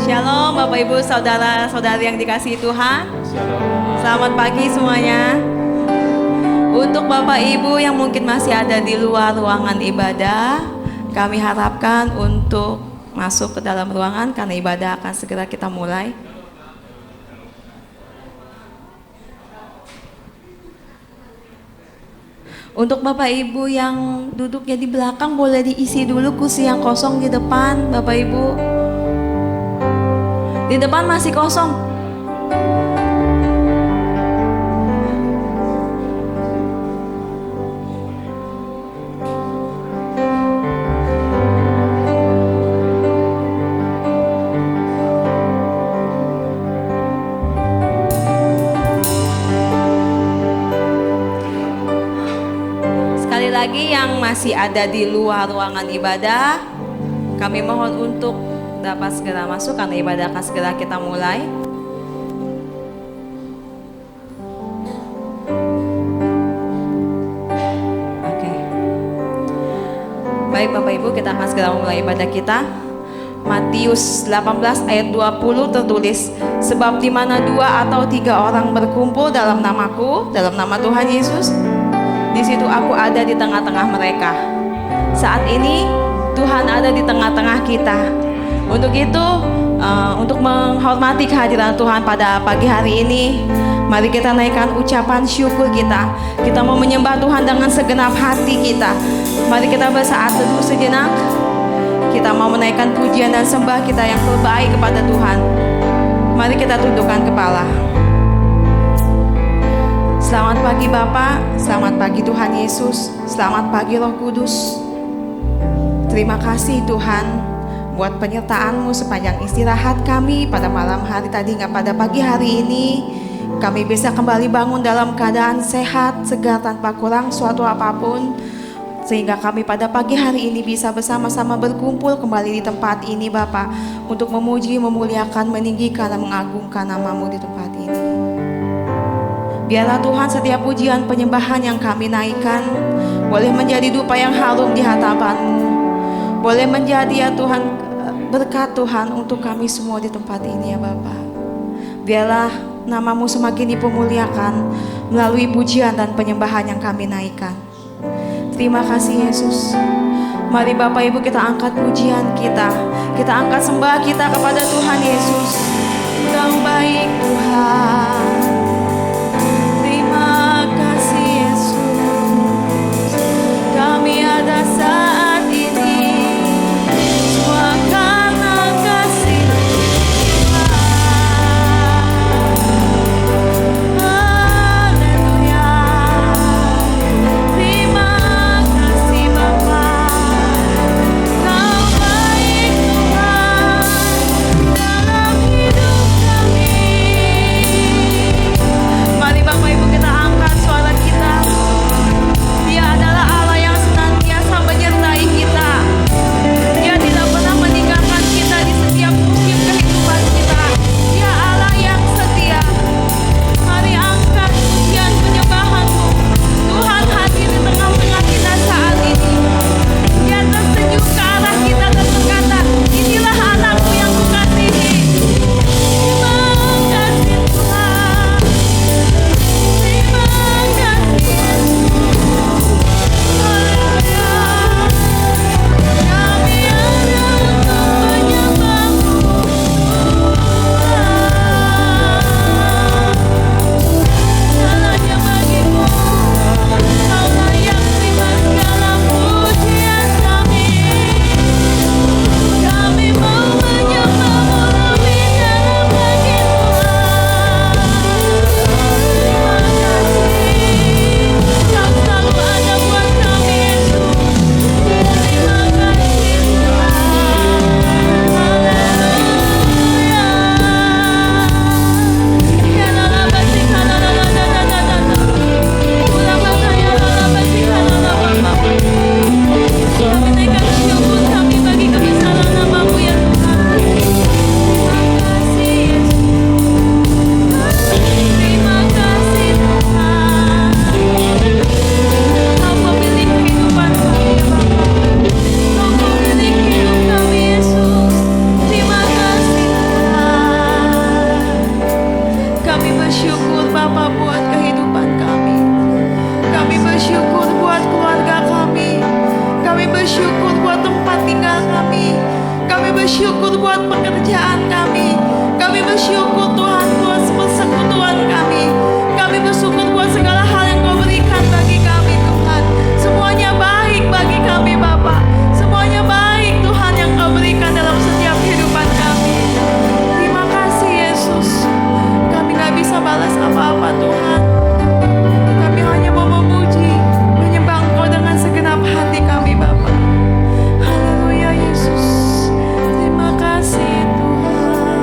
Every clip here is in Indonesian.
Shalom Bapak Ibu Saudara-saudari yang dikasihi Tuhan. Selamat pagi semuanya. Untuk Bapak Ibu yang mungkin masih ada di luar ruangan ibadah, kami harapkan untuk masuk ke dalam ruangan karena ibadah akan segera kita mulai. Untuk Bapak Ibu yang duduknya di belakang, boleh diisi dulu kursi yang kosong di depan, Bapak Ibu. Di depan masih kosong. Sekali lagi yang masih ada di luar ruangan ibadah, kami mohon untuk dapat segera masuk karena ibadah akan segera kita mulai. Oke. Baik Bapak Ibu, kita akan segera mulai ibadah kita. Matius 18 ayat 20 tertulis, sebab di mana 2 atau 3 orang berkumpul dalam namaku, dalam nama Tuhan Yesus, di situ aku ada di tengah-tengah mereka. Saat ini Tuhan ada di tengah-tengah kita. Untuk itu, untuk menghormati kehadiran Tuhan pada pagi hari ini, mari kita naikkan ucapan syukur kita. Kita mau menyembah Tuhan dengan segenap hati kita. Mari kita bersaat teduh sejenak. Kita mau menaikkan pujian dan sembah kita yang terbaik kepada Tuhan. Mari kita tundukkan kepala. Selamat pagi Bapa, selamat pagi Tuhan Yesus, selamat pagi Roh Kudus. Terima kasih Tuhan buat penyertaan-Mu sepanjang istirahat kami pada malam hari tadi hingga pada pagi hari ini. Kami bisa kembali bangun dalam keadaan sehat, segar tanpa kurang suatu apapun. Sehingga kami pada pagi hari ini bisa bersama-sama berkumpul kembali di tempat ini Bapa, untuk memuji, memuliakan, meninggikan dan mengagungkan nama-Mu di tempat ini. Biarlah Tuhan setiap pujian penyembahan yang kami naikkan boleh menjadi dupa yang harum di hadapan-Mu. Boleh menjadi ya Tuhan berkat Tuhan untuk kami semua di tempat ini ya Bapa. Biarlah nama-Mu semakin dipermuliakan melalui pujian dan penyembahan yang kami naikkan. Terima kasih Yesus. Mari Bapak Ibu kita angkat pujian kita. Kita angkat sembah kita kepada Tuhan Yesus. Engkau baik Tuhan. Terima kasih Yesus. Kami ada saat ini semua karena kasih Tuhan. Haleluya. Terima kasih Bapa. Kau baik Tuhan dalam hidup kami. Mari Bapak Ibu kita angkat suara kita. Dia adalah Allah yang senantiasa menyertai pekerjaan kami. Kami bersyukur Tuhan buat persekutuan kami. Kami bersyukur buat segala hal yang Kau berikan bagi kami Tuhan. Semuanya baik bagi kami Bapa. Semuanya baik Tuhan yang Kau berikan dalam setiap kehidupan kami. Terima kasih Yesus. Kami gak bisa balas apa-apa Tuhan. Kami hanya mau memuji, menyembah Engkau dengan segenap hati kami Bapa. Haleluya Yesus. Terima kasih Tuhan.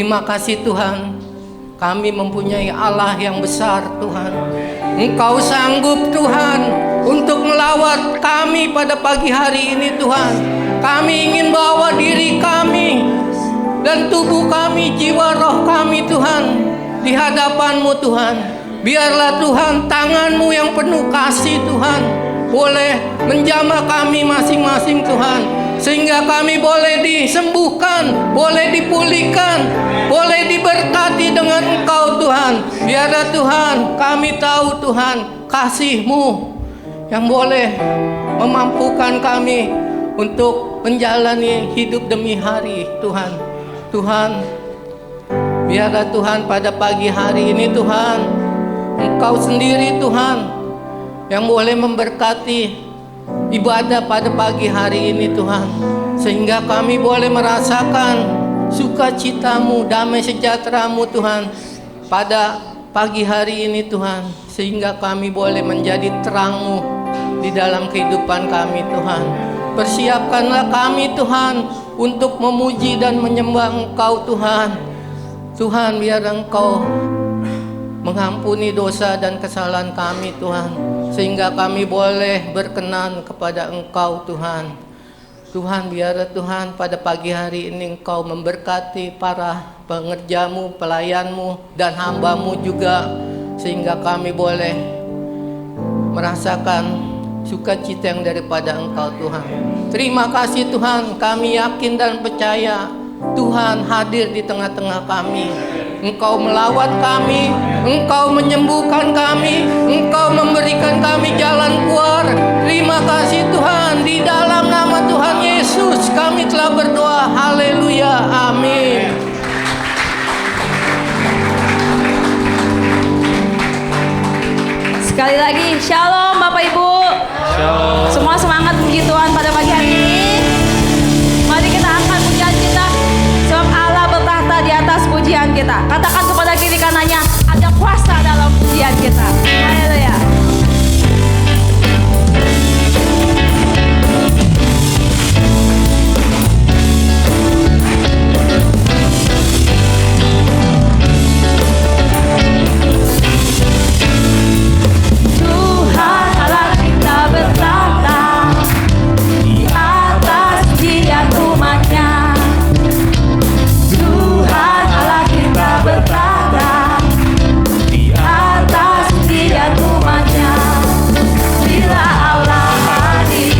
Terima kasih Tuhan, kami mempunyai Allah yang besar Tuhan. Engkau sanggup Tuhan untuk melawat kami pada pagi hari ini Tuhan. Kami ingin bawa diri kami dan tubuh kami, jiwa roh kami Tuhan di hadapan-Mu Tuhan. Biarlah Tuhan tangan-Mu yang penuh kasih Tuhan boleh menjamah kami masing-masing Tuhan, sehingga kami boleh disembuhkan, boleh dipulihkan, boleh diberkati dengan Engkau Tuhan. Biarlah Tuhan kami tahu Tuhan kasih-Mu yang boleh memampukan kami untuk menjalani hidup demi hari Tuhan. Tuhan, biarlah Tuhan pada pagi hari ini Tuhan, Engkau sendiri Tuhan yang boleh memberkati ibadah pada pagi hari ini Tuhan, sehingga kami boleh merasakan sukacita-Mu, damai sejahtera-Mu Tuhan pada pagi hari ini Tuhan, sehingga kami boleh menjadi terang-Mu di dalam kehidupan kami Tuhan. Persiapkanlah kami Tuhan untuk memuji dan menyembah Engkau Tuhan. Tuhan, biar Engkau mengampuni dosa dan kesalahan kami Tuhan, sehingga kami boleh berkenan kepada Engkau Tuhan. Tuhan, biarlah Tuhan pada pagi hari ini Engkau memberkati para pengerja-Mu, pelayan-Mu, dan hamba-Mu juga, sehingga kami boleh merasakan sukacita yang daripada Engkau Tuhan. Terima kasih Tuhan, kami yakin dan percaya Tuhan hadir di tengah-tengah kami. Engkau melawat kami, Engkau menyembuhkan kami, Engkau memberikan kami jalan keluar. Terima kasih Tuhan, di dalam nama Tuhan Yesus kami telah berdoa. Haleluya, amin. Sekali lagi, shalom Bapak Ibu. Shalom. Semua semangat puji Tuhan pada pagi hari ini. Mari kita angkat pujian kita, sebab Allah bertahta di atas pujian kita. Katakan kepada kiri kanannya, ada kuasa dalam pujian kita. Haleluya. Tuhan Allah kita bertahta di atas pujian umatnya. Tuhan Allah kita bertahta di atas pujian umatnya. Bila Allah hadir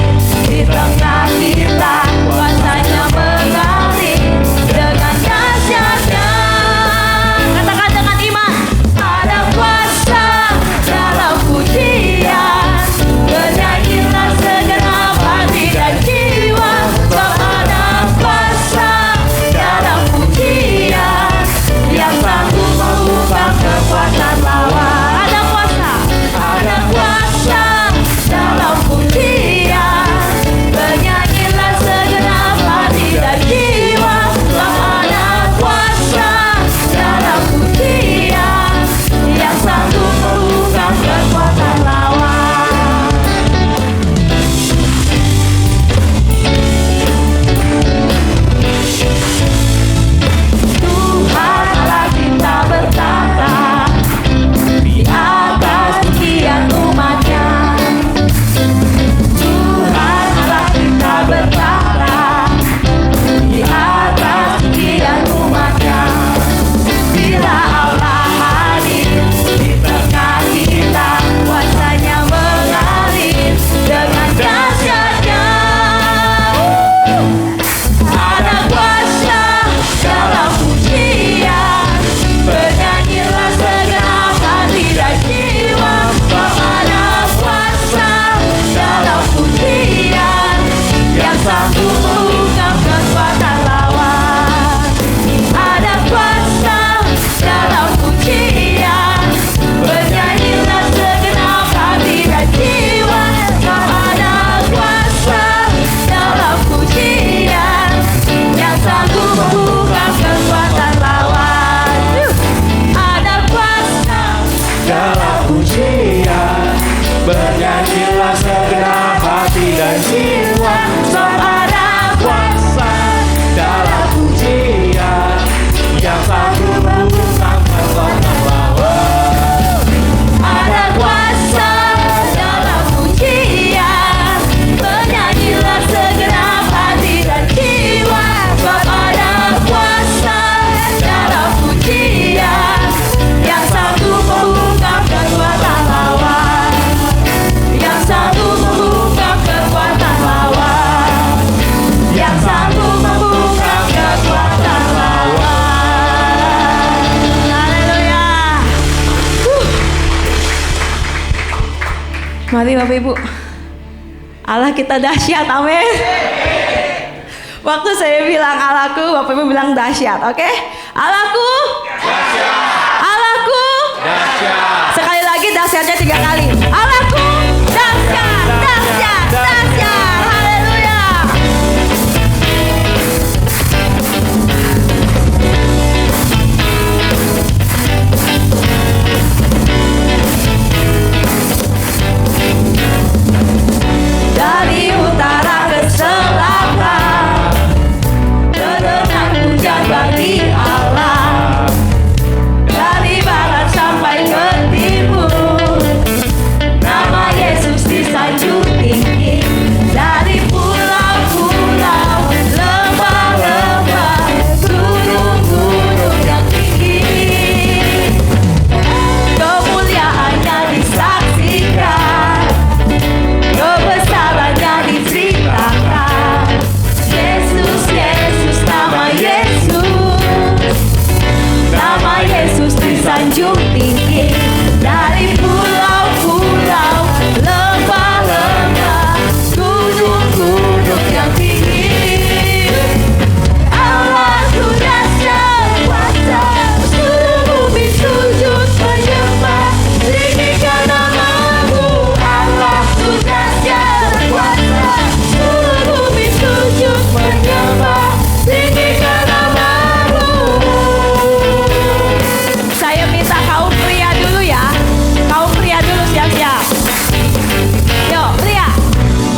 di tengah kita, kuasanya mengalir dengan dahsyatnya. Katakan dengan iman, ada kuasa dalam pujian. Bernyanyilah segenap hati dan jiwa, sebab ada kuasa dalam pujian yang sanggup mengubah kekuatan lawan. Ada kuasa dalam pujian. Bernyanyilah segenap hati dan jiwa, sebab ada kuasa dalam pujian yang sanggup mengubah kekuatan lawan. Tuhan Allah kita bertahta di atas pujian umatnya. Tuhan Allah kita bertahta di atas pujian umatnya. Bila Allah hadir di tengah kita, kuasanya mengalir dengan dahsyatnya. Ada kuasa dalam pujian. Bernyanyilah segenap hati dan jiwa, sebab ada kuasa dalam pujian yang sanggup mengungkap kekuatan lawan. Ada kuasa dalam pujian. Bernyanyilah segenap hati dan jiwa, sebab ada kuasa dalam pujian yang sanggup mengungkap kekuatan lawan. Ada kuasa Dalam pujian, bernyanyilah segenap hati dan jiwa, sebab ada kuasa dalam pujian yang Mari Bapak Ibu. Allah kita dahsyat, amin. Waktu saya bilang Allahku, Bapak Ibu bilang dahsyat, oke? Allahku dahsyat. Allahku dahsyat. Sekali lagi dahsyatnya 3 kali. Allahku dahsyat, dahsyat, dahsyat. Haleluya. Dari utara ke selatan, terdengar pujian bagi Allah. Dari barat sampai ke timur, nama Yesus disanjung tinggi. Dari pulau-pulau, lembah-lembah, gunung-gunung yang tinggi, kemuliaannya disaksikan, kebesarannya diceritakan. Yesus, Yesus, nama Yesus disanjung tinggi. Dari pulau-pulau, lembah-lembah, gunung-gunung yang tinggi, Allahku dahsyat kuasa, seluruh bumi sujud menyembah, tinggikan namamu. Allahku dahsyat kuasa, seluruh bumi sujud menyembah, tinggikan namamu. Saya minta kaum pria dulu ya. Kaum pria dulu siap-siap. Yuk, pria.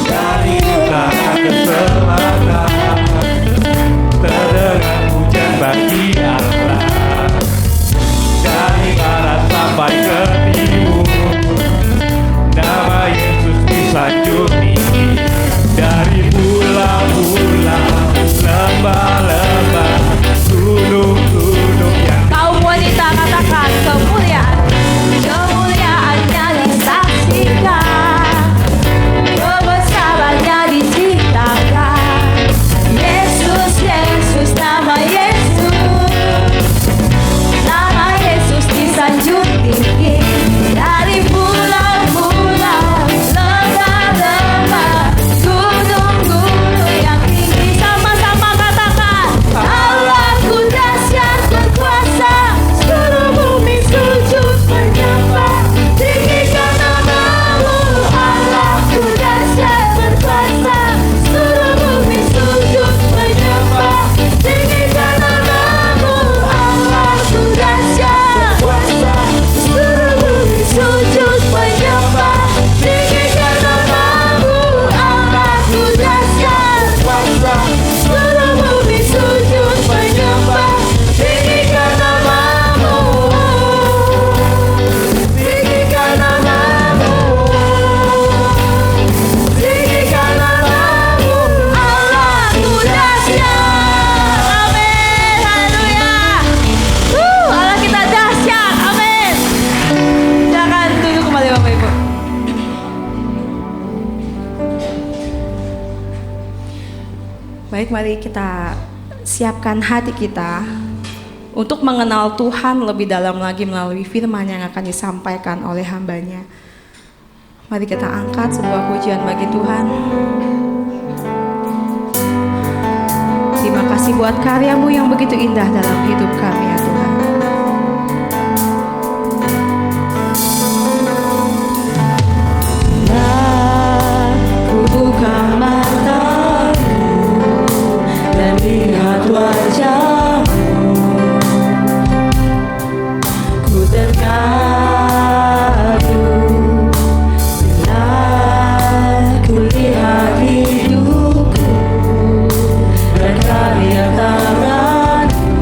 Dari utara ke selatan, terdengar pujian bagi Allah. Dari barat sampai ke timur, nama Yesus disanjung tinggi. Dari pulau-pulau, lembah-lembah, gunung-gunung yang Kaum wanita katakan kemuliaannya disaksikan, kebesarannya diceritakan. Yesus, Yesus, nama Yesus disanjung tinggi. Dari pulau-pulau, lembah-lembah, gunung-gunung yang tinggi. Sama-sama katakan, Allahku dahsyat berkuasa, seluruh bumi sujud menyembah, tinggikan namamu. Allahku dahsyat berkuasa, seluruh bumi sujud menyembah, tinggikan namamu. Allahku dahsyat berkuasa, seluruh bumi sujud menyembah, tinggikan namamu. Allahku dahsyat berkuasa, seluruh bumi sujud menyembah, tinggikan namamu. Tinggikan namamu. Tinggikan namamu. Allahku dahsyat. Amin. Haleluya. Allah kita dahsyat. Amin. Silakan duduk kembali Bapak Ibu. Baik, mari kita siapkan hati kita untuk mengenal Tuhan lebih dalam lagi melalui firman yang akan disampaikan oleh hambanya. Mari kita angkat sebuah pujian bagi Tuhan. Terima kasih buat karya-Mu yang begitu indah dalam hidup kami ya Tuhan. Ku buka mataku dan lihat wajah-Mu, ku terkagum bila ku lihat hidupku dan karya tangan-Mu.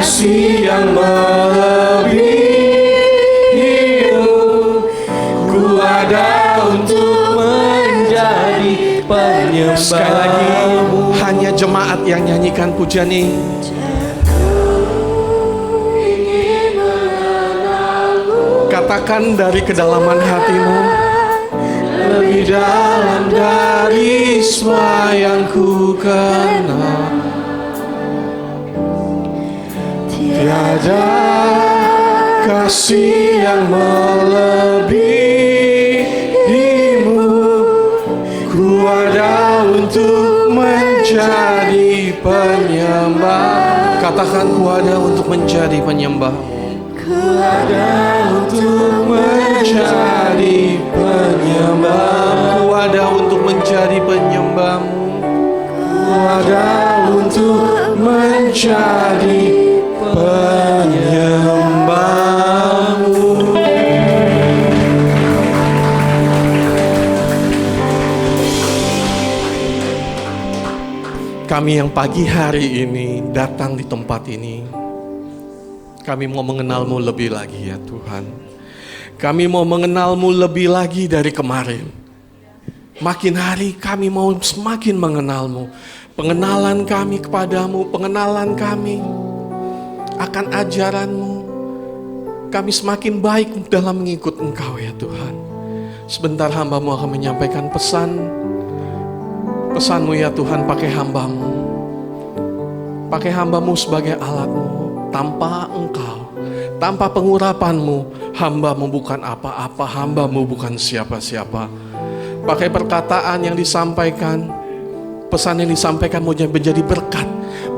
kasih yang melebihimu. Ku ada untuk menjadi penyembahmu. Sekali lagi, hanya jemaat yang nyanyikan pujian ini. Katakan dari kedalaman hatimu, Lebih dalam dari semua yang ku kenal, tiada kasih yang melebihimu. Ku ada untuk menjadi penyembah. katakan ku ada untuk menjadi penyembahmu. Ku ada untuk menjadi penyembah. Ku ada untuk menjadi penyembahmu. Ku ada untuk menjadi penyembahmu. Kami yang pagi hari ini datang di tempat ini, kami mau mengenalmu lebih lagi ya Tuhan. Kami mau mengenalmu lebih lagi dari kemarin. Makin hari kami mau semakin mengenalmu. Pengenalan kami kepadamu, pengenalan kami akan ajaranmu. Kami semakin baik dalam mengikut Engkau ya Tuhan. Sebentar hamba-Mu akan menyampaikan pesanmu ya Tuhan, pakai hamba-Mu. Pakai hamba-Mu sebagai alat-Mu. Tanpa Engkau, tanpa pengurapan-Mu, hamba-Mu bukan apa-apa, hamba-Mu bukan siapa-siapa. Pakai perkataan yang disampaikan, pesan yang disampaikan mau menjadi berkat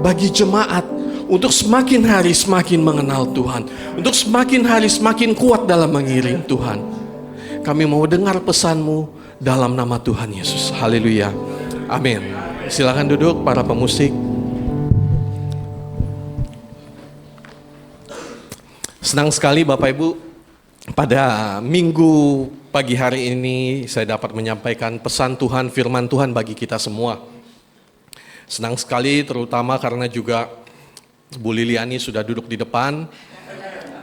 bagi jemaat untuk semakin hari semakin mengenal Tuhan, untuk semakin hari semakin kuat dalam mengiring Tuhan. Kami mau dengar pesan-Mu dalam nama Tuhan Yesus. Haleluya. Amin. Silakan duduk para pemusik. Senang sekali Bapak Ibu, pada minggu pagi hari ini saya dapat menyampaikan pesan Tuhan, firman Tuhan bagi kita semua. Senang sekali terutama karena juga Bu Liliani sudah duduk di depan.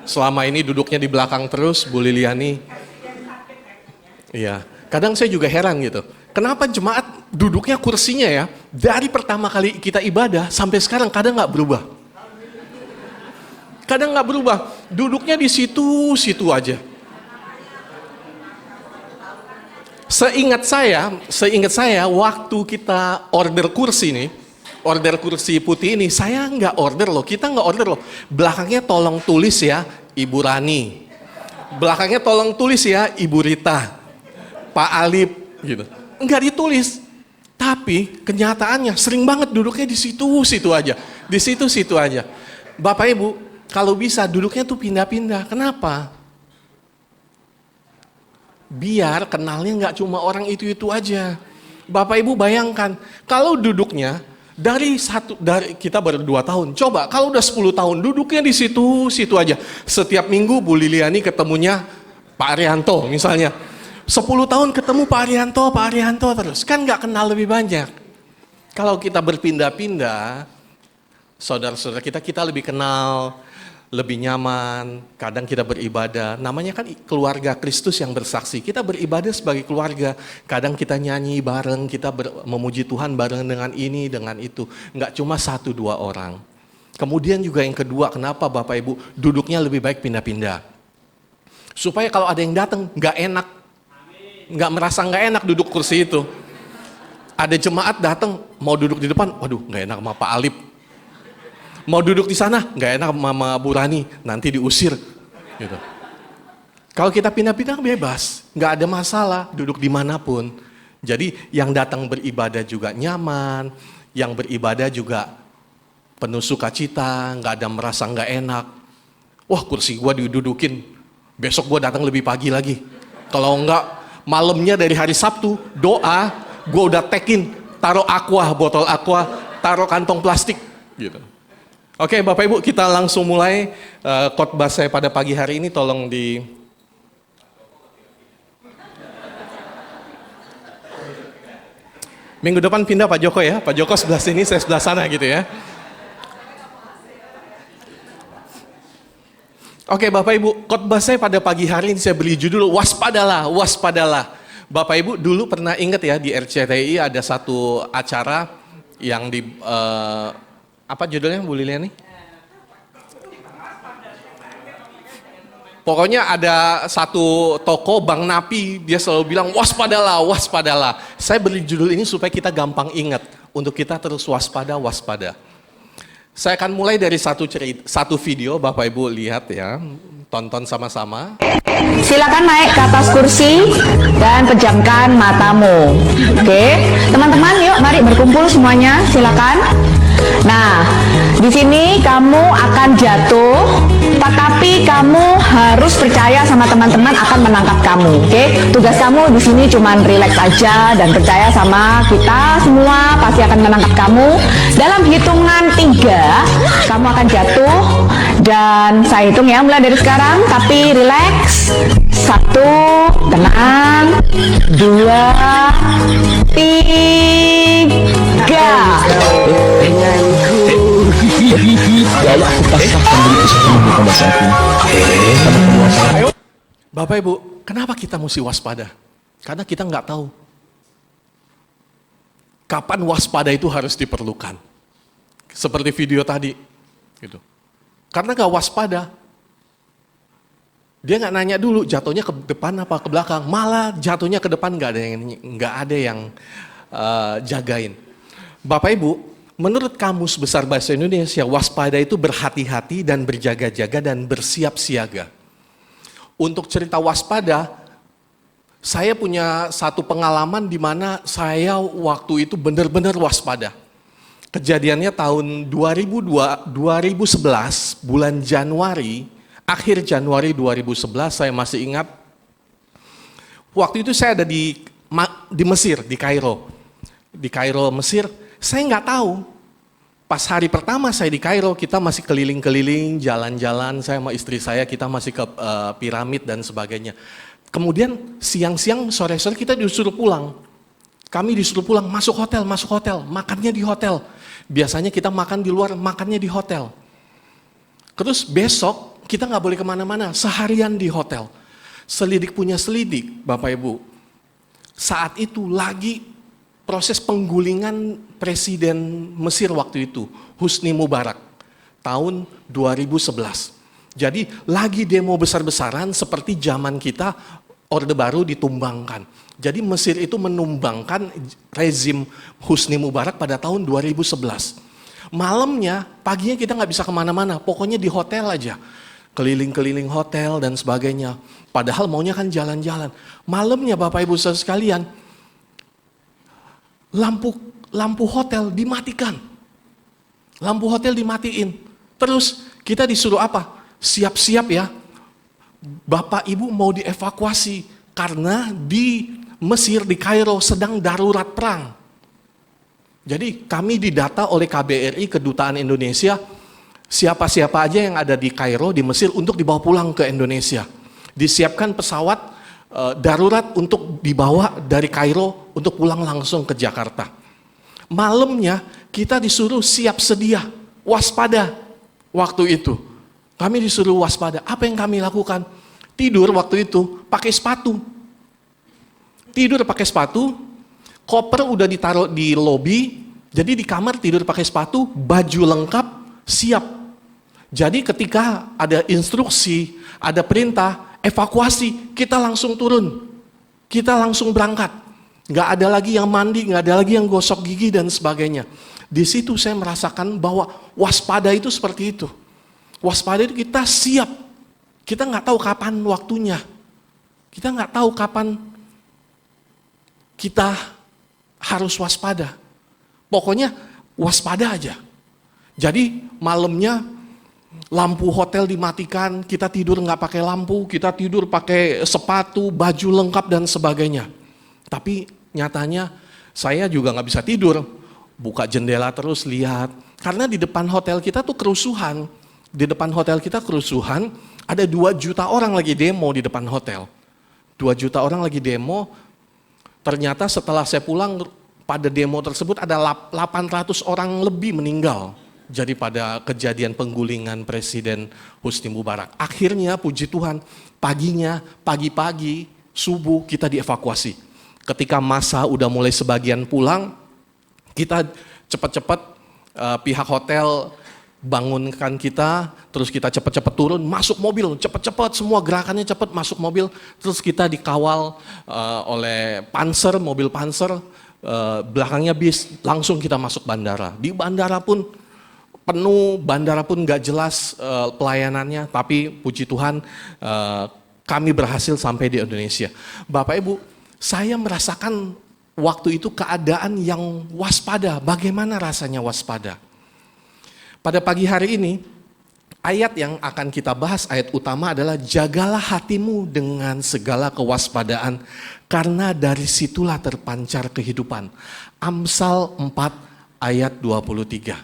Selama ini duduknya di belakang terus Bu Liliani. Iya, kadang saya juga heran gitu. Kenapa jemaat duduknya kursinya ya, dari pertama kali kita ibadah sampai sekarang kadang nggak berubah. Kadang nggak berubah, duduknya di situ aja. Seingat saya waktu kita order kursi nih, order kursi putih ini, saya nggak order loh, kita nggak order loh. Belakangnya tolong tulis ya, Ibu Rani. Belakangnya tolong tulis ya, Ibu Rita, Pak Alip, gitu. Nggak ditulis. Tapi kenyataannya sering banget duduknya di situ aja, di situ aja. Bapak Ibu, kalau bisa duduknya tuh pindah-pindah. Kenapa? Biar kenalnya nggak cuma orang itu aja. Bapak Ibu bayangkan, kalau duduknya dari kita baru 2 tahun. Coba kalau udah 10 tahun duduknya di situ aja. Setiap minggu Bu Liliani ketemunya Pak Arianto misalnya. 10 tahun ketemu Pak Arianto terus. Kan nggak kenal lebih banyak. Kalau kita berpindah-pindah, saudara-saudara kita lebih kenal, lebih nyaman. Kadang kita beribadah, namanya kan keluarga Kristus yang bersaksi. Kita beribadah sebagai keluarga. Kadang kita nyanyi bareng, kita memuji Tuhan bareng dengan ini, dengan itu. Nggak cuma 1-2 orang. Kemudian juga yang kedua, kenapa Bapak Ibu duduknya lebih baik pindah-pindah? Supaya kalau ada yang datang nggak enak, nggak merasa nggak enak duduk kursi itu. Ada jemaat datang mau duduk di depan, waduh nggak enak sama Pak Alip. Mau duduk di sana, nggak enak sama Bu Rani, nanti diusir. Gitu. Kalau kita pindah-pindah bebas, nggak ada masalah, duduk dimanapun. Jadi yang datang beribadah juga nyaman, yang beribadah juga penuh sukacita, nggak ada merasa nggak enak. Wah kursi gua didudukin, besok gua datang lebih pagi lagi. Kalau enggak, malamnya dari hari Sabtu, doa, gua udah tekin, taruh botol aqua, taruh kantong plastik. Gitu. Oke Bapak Ibu, kita langsung mulai khotbah saya pada pagi hari ini. Tolong di minggu depan pindah Pak Joko ya. Pak Joko sebelah sini, saya sebelah sana gitu ya. Oke Bapak Ibu, khotbah saya pada pagi hari ini saya beri judul waspadalah, waspadalah. Bapak Ibu dulu pernah ingat ya di RCTI ada satu acara yang di apa judulnya Bu Lilian nih? Pokoknya ada satu toko Bang Napi, dia selalu bilang waspadalah, waspadalah. Saya beri judul ini supaya kita gampang ingat untuk kita terus waspada, waspada. Saya akan mulai dari satu video, Bapak Ibu lihat ya, tonton sama-sama. Silakan naik ke atas kursi dan pejamkan matamu. Oke, teman-teman, yuk mari berkumpul semuanya. Silakan. Nah, di sini kamu akan jatuh, tetapi kamu harus percaya sama teman-teman akan menangkap kamu. Oke, tugas kamu di sini cuma relax aja dan percaya sama kita semua pasti akan menangkap kamu. Dalam hitungan 3, kamu akan jatuh dan saya hitung ya mulai dari sekarang. Tapi relax. 1, tenang. 2, 3. Bapak Ibu, kenapa kita mesti waspada? Karena kita nggak tahu kapan waspada itu harus diperlukan. Seperti video tadi, gitu. Karena nggak waspada, dia nggak nanya dulu jatuhnya ke depan apa ke belakang, malah jatuhnya ke depan nggak ada yang jagain. Bapak Ibu, menurut Kamus Besar Bahasa Indonesia, waspada itu berhati-hati dan berjaga-jaga dan bersiap siaga. Untuk cerita waspada, saya punya satu pengalaman di mana saya waktu itu benar-benar waspada. Kejadiannya tahun 2011, bulan Januari, akhir Januari 2011, saya masih ingat. Waktu itu saya ada di Mesir, di Kairo. Di Kairo, Mesir. Saya nggak tahu, pas hari pertama saya di Kairo, kita masih keliling-keliling, jalan-jalan, saya sama istri saya, kita masih ke piramid dan sebagainya. Kemudian siang-siang, sore-sore kita disuruh pulang. Kami disuruh pulang, masuk hotel, makannya di hotel. Biasanya kita makan di luar, makannya di hotel. Terus besok, kita nggak boleh kemana-mana, seharian di hotel. Selidik punya selidik, Bapak Ibu. Saat itu lagi proses penggulingan Presiden Mesir waktu itu, Husni Mubarak, tahun 2011. Jadi lagi demo besar-besaran seperti zaman kita, Orde Baru ditumbangkan. Jadi Mesir itu menumbangkan rezim Husni Mubarak pada tahun 2011. Malamnya, paginya kita nggak bisa kemana-mana, pokoknya di hotel aja. Keliling-keliling hotel dan sebagainya. Padahal maunya kan jalan-jalan. Malamnya Bapak Ibu saudara sekalian, lampu hotel dimatikan. Lampu hotel dimatiin. Terus kita disuruh apa? Siap-siap ya. Bapak Ibu mau dievakuasi karena di Mesir, di Kairo sedang darurat perang. Jadi kami didata oleh KBRI, Kedutaan Indonesia, siapa-siapa aja yang ada di Kairo, di Mesir untuk dibawa pulang ke Indonesia. Disiapkan pesawat darurat untuk dibawa dari Kairo untuk pulang langsung ke Jakarta. Malamnya kita disuruh siap sedia, waspada waktu itu. Kami disuruh waspada. Apa yang kami lakukan? Tidur waktu itu pakai sepatu. Tidur pakai sepatu, koper udah ditaruh di lobi, jadi di kamar tidur pakai sepatu, baju lengkap, siap. Jadi ketika ada instruksi, ada perintah, evakuasi, kita langsung turun. Kita langsung berangkat. Nggak ada lagi yang mandi, nggak ada lagi yang gosok gigi dan sebagainya. Di situ saya merasakan bahwa waspada itu seperti itu. Waspada itu kita siap. Kita nggak tahu kapan waktunya. Kita nggak tahu kapan kita harus waspada. Pokoknya waspada aja. Jadi malamnya lampu hotel dimatikan, kita tidur nggak pakai lampu, kita tidur pakai sepatu, baju lengkap dan sebagainya. Tapi nyatanya saya juga nggak bisa tidur, buka jendela terus lihat. Karena di depan hotel kita tuh kerusuhan. Di depan hotel kita kerusuhan, ada 2 juta orang lagi demo di depan hotel. 2 juta orang lagi demo, ternyata setelah saya pulang pada demo tersebut ada 800 orang lebih meninggal jadi pada kejadian penggulingan Presiden Husni Mubarak. Akhirnya puji Tuhan, pagi-pagi, subuh kita dievakuasi. Ketika masa udah mulai sebagian pulang, kita cepat-cepat pihak hotel bangunkan kita, terus kita cepat-cepat turun, masuk mobil, cepat-cepat semua gerakannya cepat masuk mobil, terus kita dikawal oleh panser, mobil panser, belakangnya bis, langsung kita masuk bandara. Di bandara pun penuh, bandara pun nggak jelas pelayanannya, tapi puji Tuhan kami berhasil sampai di Indonesia. Bapak Ibu, saya merasakan waktu itu keadaan yang waspada. Bagaimana rasanya waspada? Pada pagi hari ini, ayat yang akan kita bahas, ayat utama adalah jagalah hatimu dengan segala kewaspadaan, karena dari situlah terpancar kehidupan. Amsal 4 ayat 23.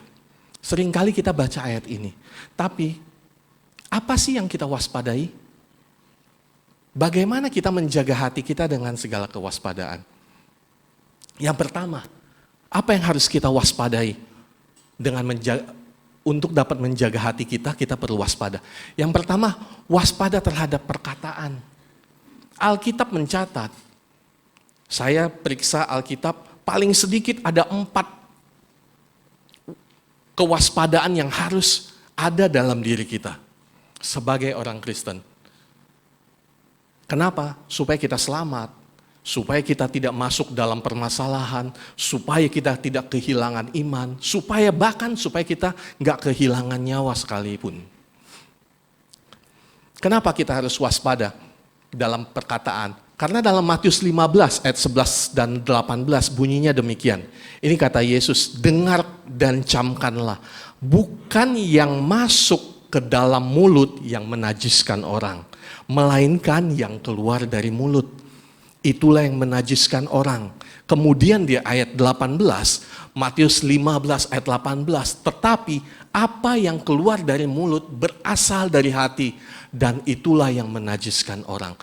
Seringkali kita baca ayat ini, tapi apa sih yang kita waspadai? Bagaimana kita menjaga hati kita dengan segala kewaspadaan? Yang pertama, apa yang harus kita waspadai dengan untuk dapat menjaga hati kita perlu waspada. Yang pertama, waspada terhadap perkataan. Alkitab mencatat, saya periksa Alkitab, paling sedikit ada 4 kewaspadaan yang harus ada dalam diri kita sebagai orang Kristen. Kenapa? Supaya kita selamat, supaya kita tidak masuk dalam permasalahan, supaya kita tidak kehilangan iman, supaya kita nggak kehilangan nyawa sekalipun. Kenapa kita harus waspada dalam perkataan? Karena dalam Matius 15 ayat 11 dan 18 bunyinya demikian. Ini kata Yesus, dengar dan camkanlah, bukan yang masuk ke dalam mulut yang menajiskan orang, melainkan yang keluar dari mulut. Itulah yang menajiskan orang. Kemudian di ayat 18, Matius 15 ayat 18, tetapi apa yang keluar dari mulut berasal dari hati, dan itulah yang menajiskan orang.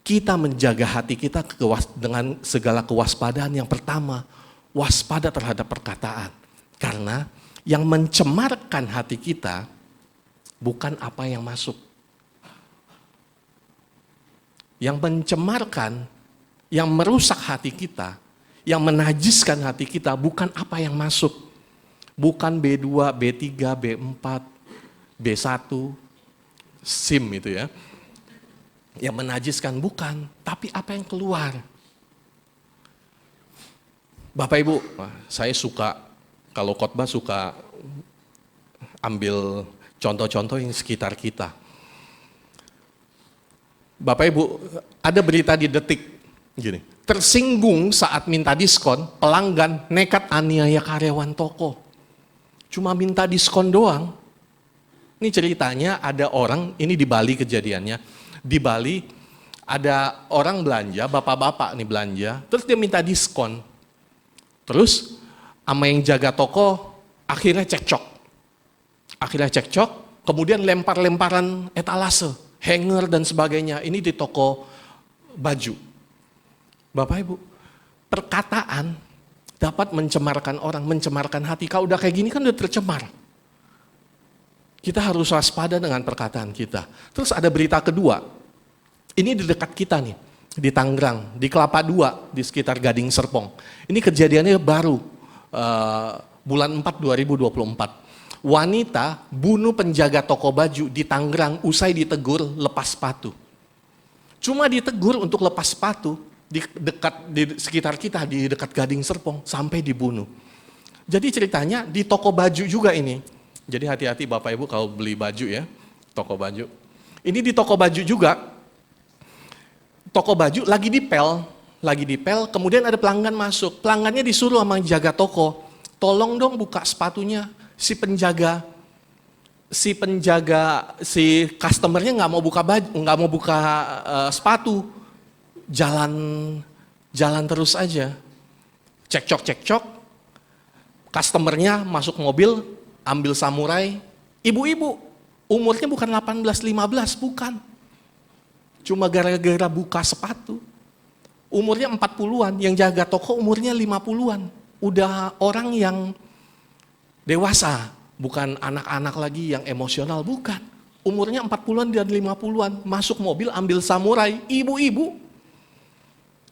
Kita menjaga hati kita dengan segala kewaspadaan. Yang pertama, waspada terhadap perkataan. Karena yang mencemarkan hati kita bukan apa yang masuk. Yang mencemarkan, yang merusak hati kita, yang menajiskan hati kita bukan apa yang masuk. Bukan B2, B3, B4, B1, SIM itu ya. Yang menajiskan bukan, tapi apa yang keluar. Bapak Ibu, saya suka, kalau khotbah suka ambil contoh-contoh yang sekitar kita. Bapak Ibu, ada berita di Detik, gini, tersinggung saat minta diskon, pelanggan nekat aniaya karyawan toko. Cuma minta diskon doang. Ini ceritanya ada orang, ini di Bali kejadiannya. Di Bali ada orang belanja, bapak-bapak nih belanja, terus dia minta diskon. Terus sama yang jaga toko akhirnya cekcok. Kemudian lempar-lemparan etalase, hanger dan sebagainya. Ini di toko baju. Bapak Ibu, perkataan dapat mencemarkan orang, mencemarkan hati. Kalau udah kayak gini kan udah tercemar. Kita harus waspada dengan perkataan kita. Terus ada berita kedua. Ini di dekat kita nih, di Tangerang, di Kelapa II, di sekitar Gading Serpong. Ini kejadiannya baru, bulan 4 2024. Wanita bunuh penjaga toko baju di Tangerang usai ditegur lepas sepatu. Cuma ditegur untuk lepas sepatu di sekitar kita, di dekat Gading Serpong, sampai dibunuh. Jadi ceritanya di toko baju juga ini. Jadi hati-hati Bapak Ibu kalau beli baju ya, toko baju. Ini di toko baju juga, toko baju lagi dipel, kemudian ada pelanggan masuk. Pelanggannya disuruh sama jaga toko, tolong dong buka sepatunya. Si customernya nggak mau buka baju, nggak mau buka sepatu, jalan terus aja. Cekcok, customernya masuk mobil, ambil samurai, ibu-ibu, umurnya bukan 18-15, bukan. Cuma gara-gara buka sepatu. Umurnya 40-an, yang jaga toko umurnya 50-an. Udah orang yang dewasa, Bukan anak-anak lagi yang emosional, bukan. Umurnya 40-an dan 50-an, masuk mobil ambil samurai, ibu-ibu.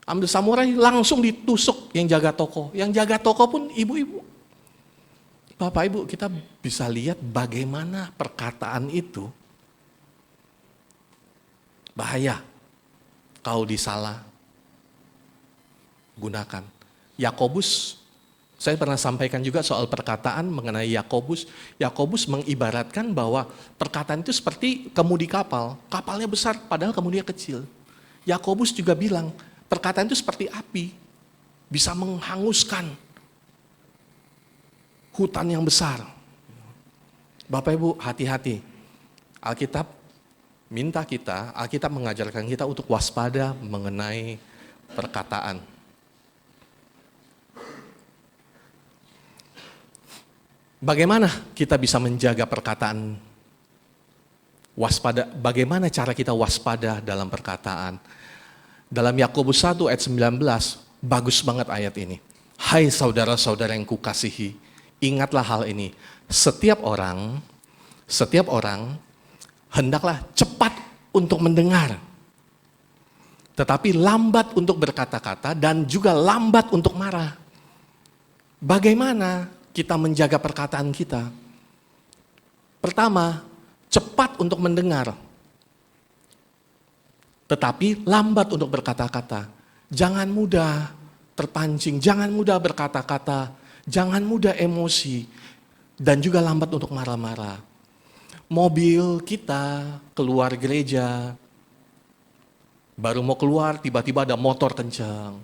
Ambil samurai langsung ditusuk yang jaga toko. Yang jaga toko pun ibu-ibu. Bapak Ibu, kita bisa lihat bagaimana perkataan itu bahaya kalau disalah gunakan. Yakobus, saya pernah sampaikan juga soal perkataan mengenai Yakobus. Yakobus mengibaratkan bahwa perkataan itu seperti kemudi kapal. Kapalnya besar padahal kemudinya kecil. Yakobus juga bilang perkataan itu seperti api, bisa menghanguskan hutan yang besar. Bapak Ibu, hati-hati. Alkitab mengajarkan kita untuk waspada mengenai perkataan. Bagaimana kita bisa menjaga perkataan waspada? Bagaimana cara kita waspada dalam perkataan? Dalam Yakobus 1 ayat 19, bagus banget ayat ini. Hai saudara-saudara yang kukasihi, ingatlah hal ini. Setiap orang hendaklah cepat untuk mendengar, tetapi lambat untuk berkata-kata dan juga lambat untuk marah. Bagaimana kita menjaga perkataan kita? Pertama, cepat untuk mendengar, tetapi lambat untuk berkata-kata. Jangan mudah terpancing, jangan mudah berkata-kata, jangan mudah emosi, dan juga lambat untuk marah-marah. Mobil kita keluar gereja, baru mau keluar tiba-tiba ada motor kencang.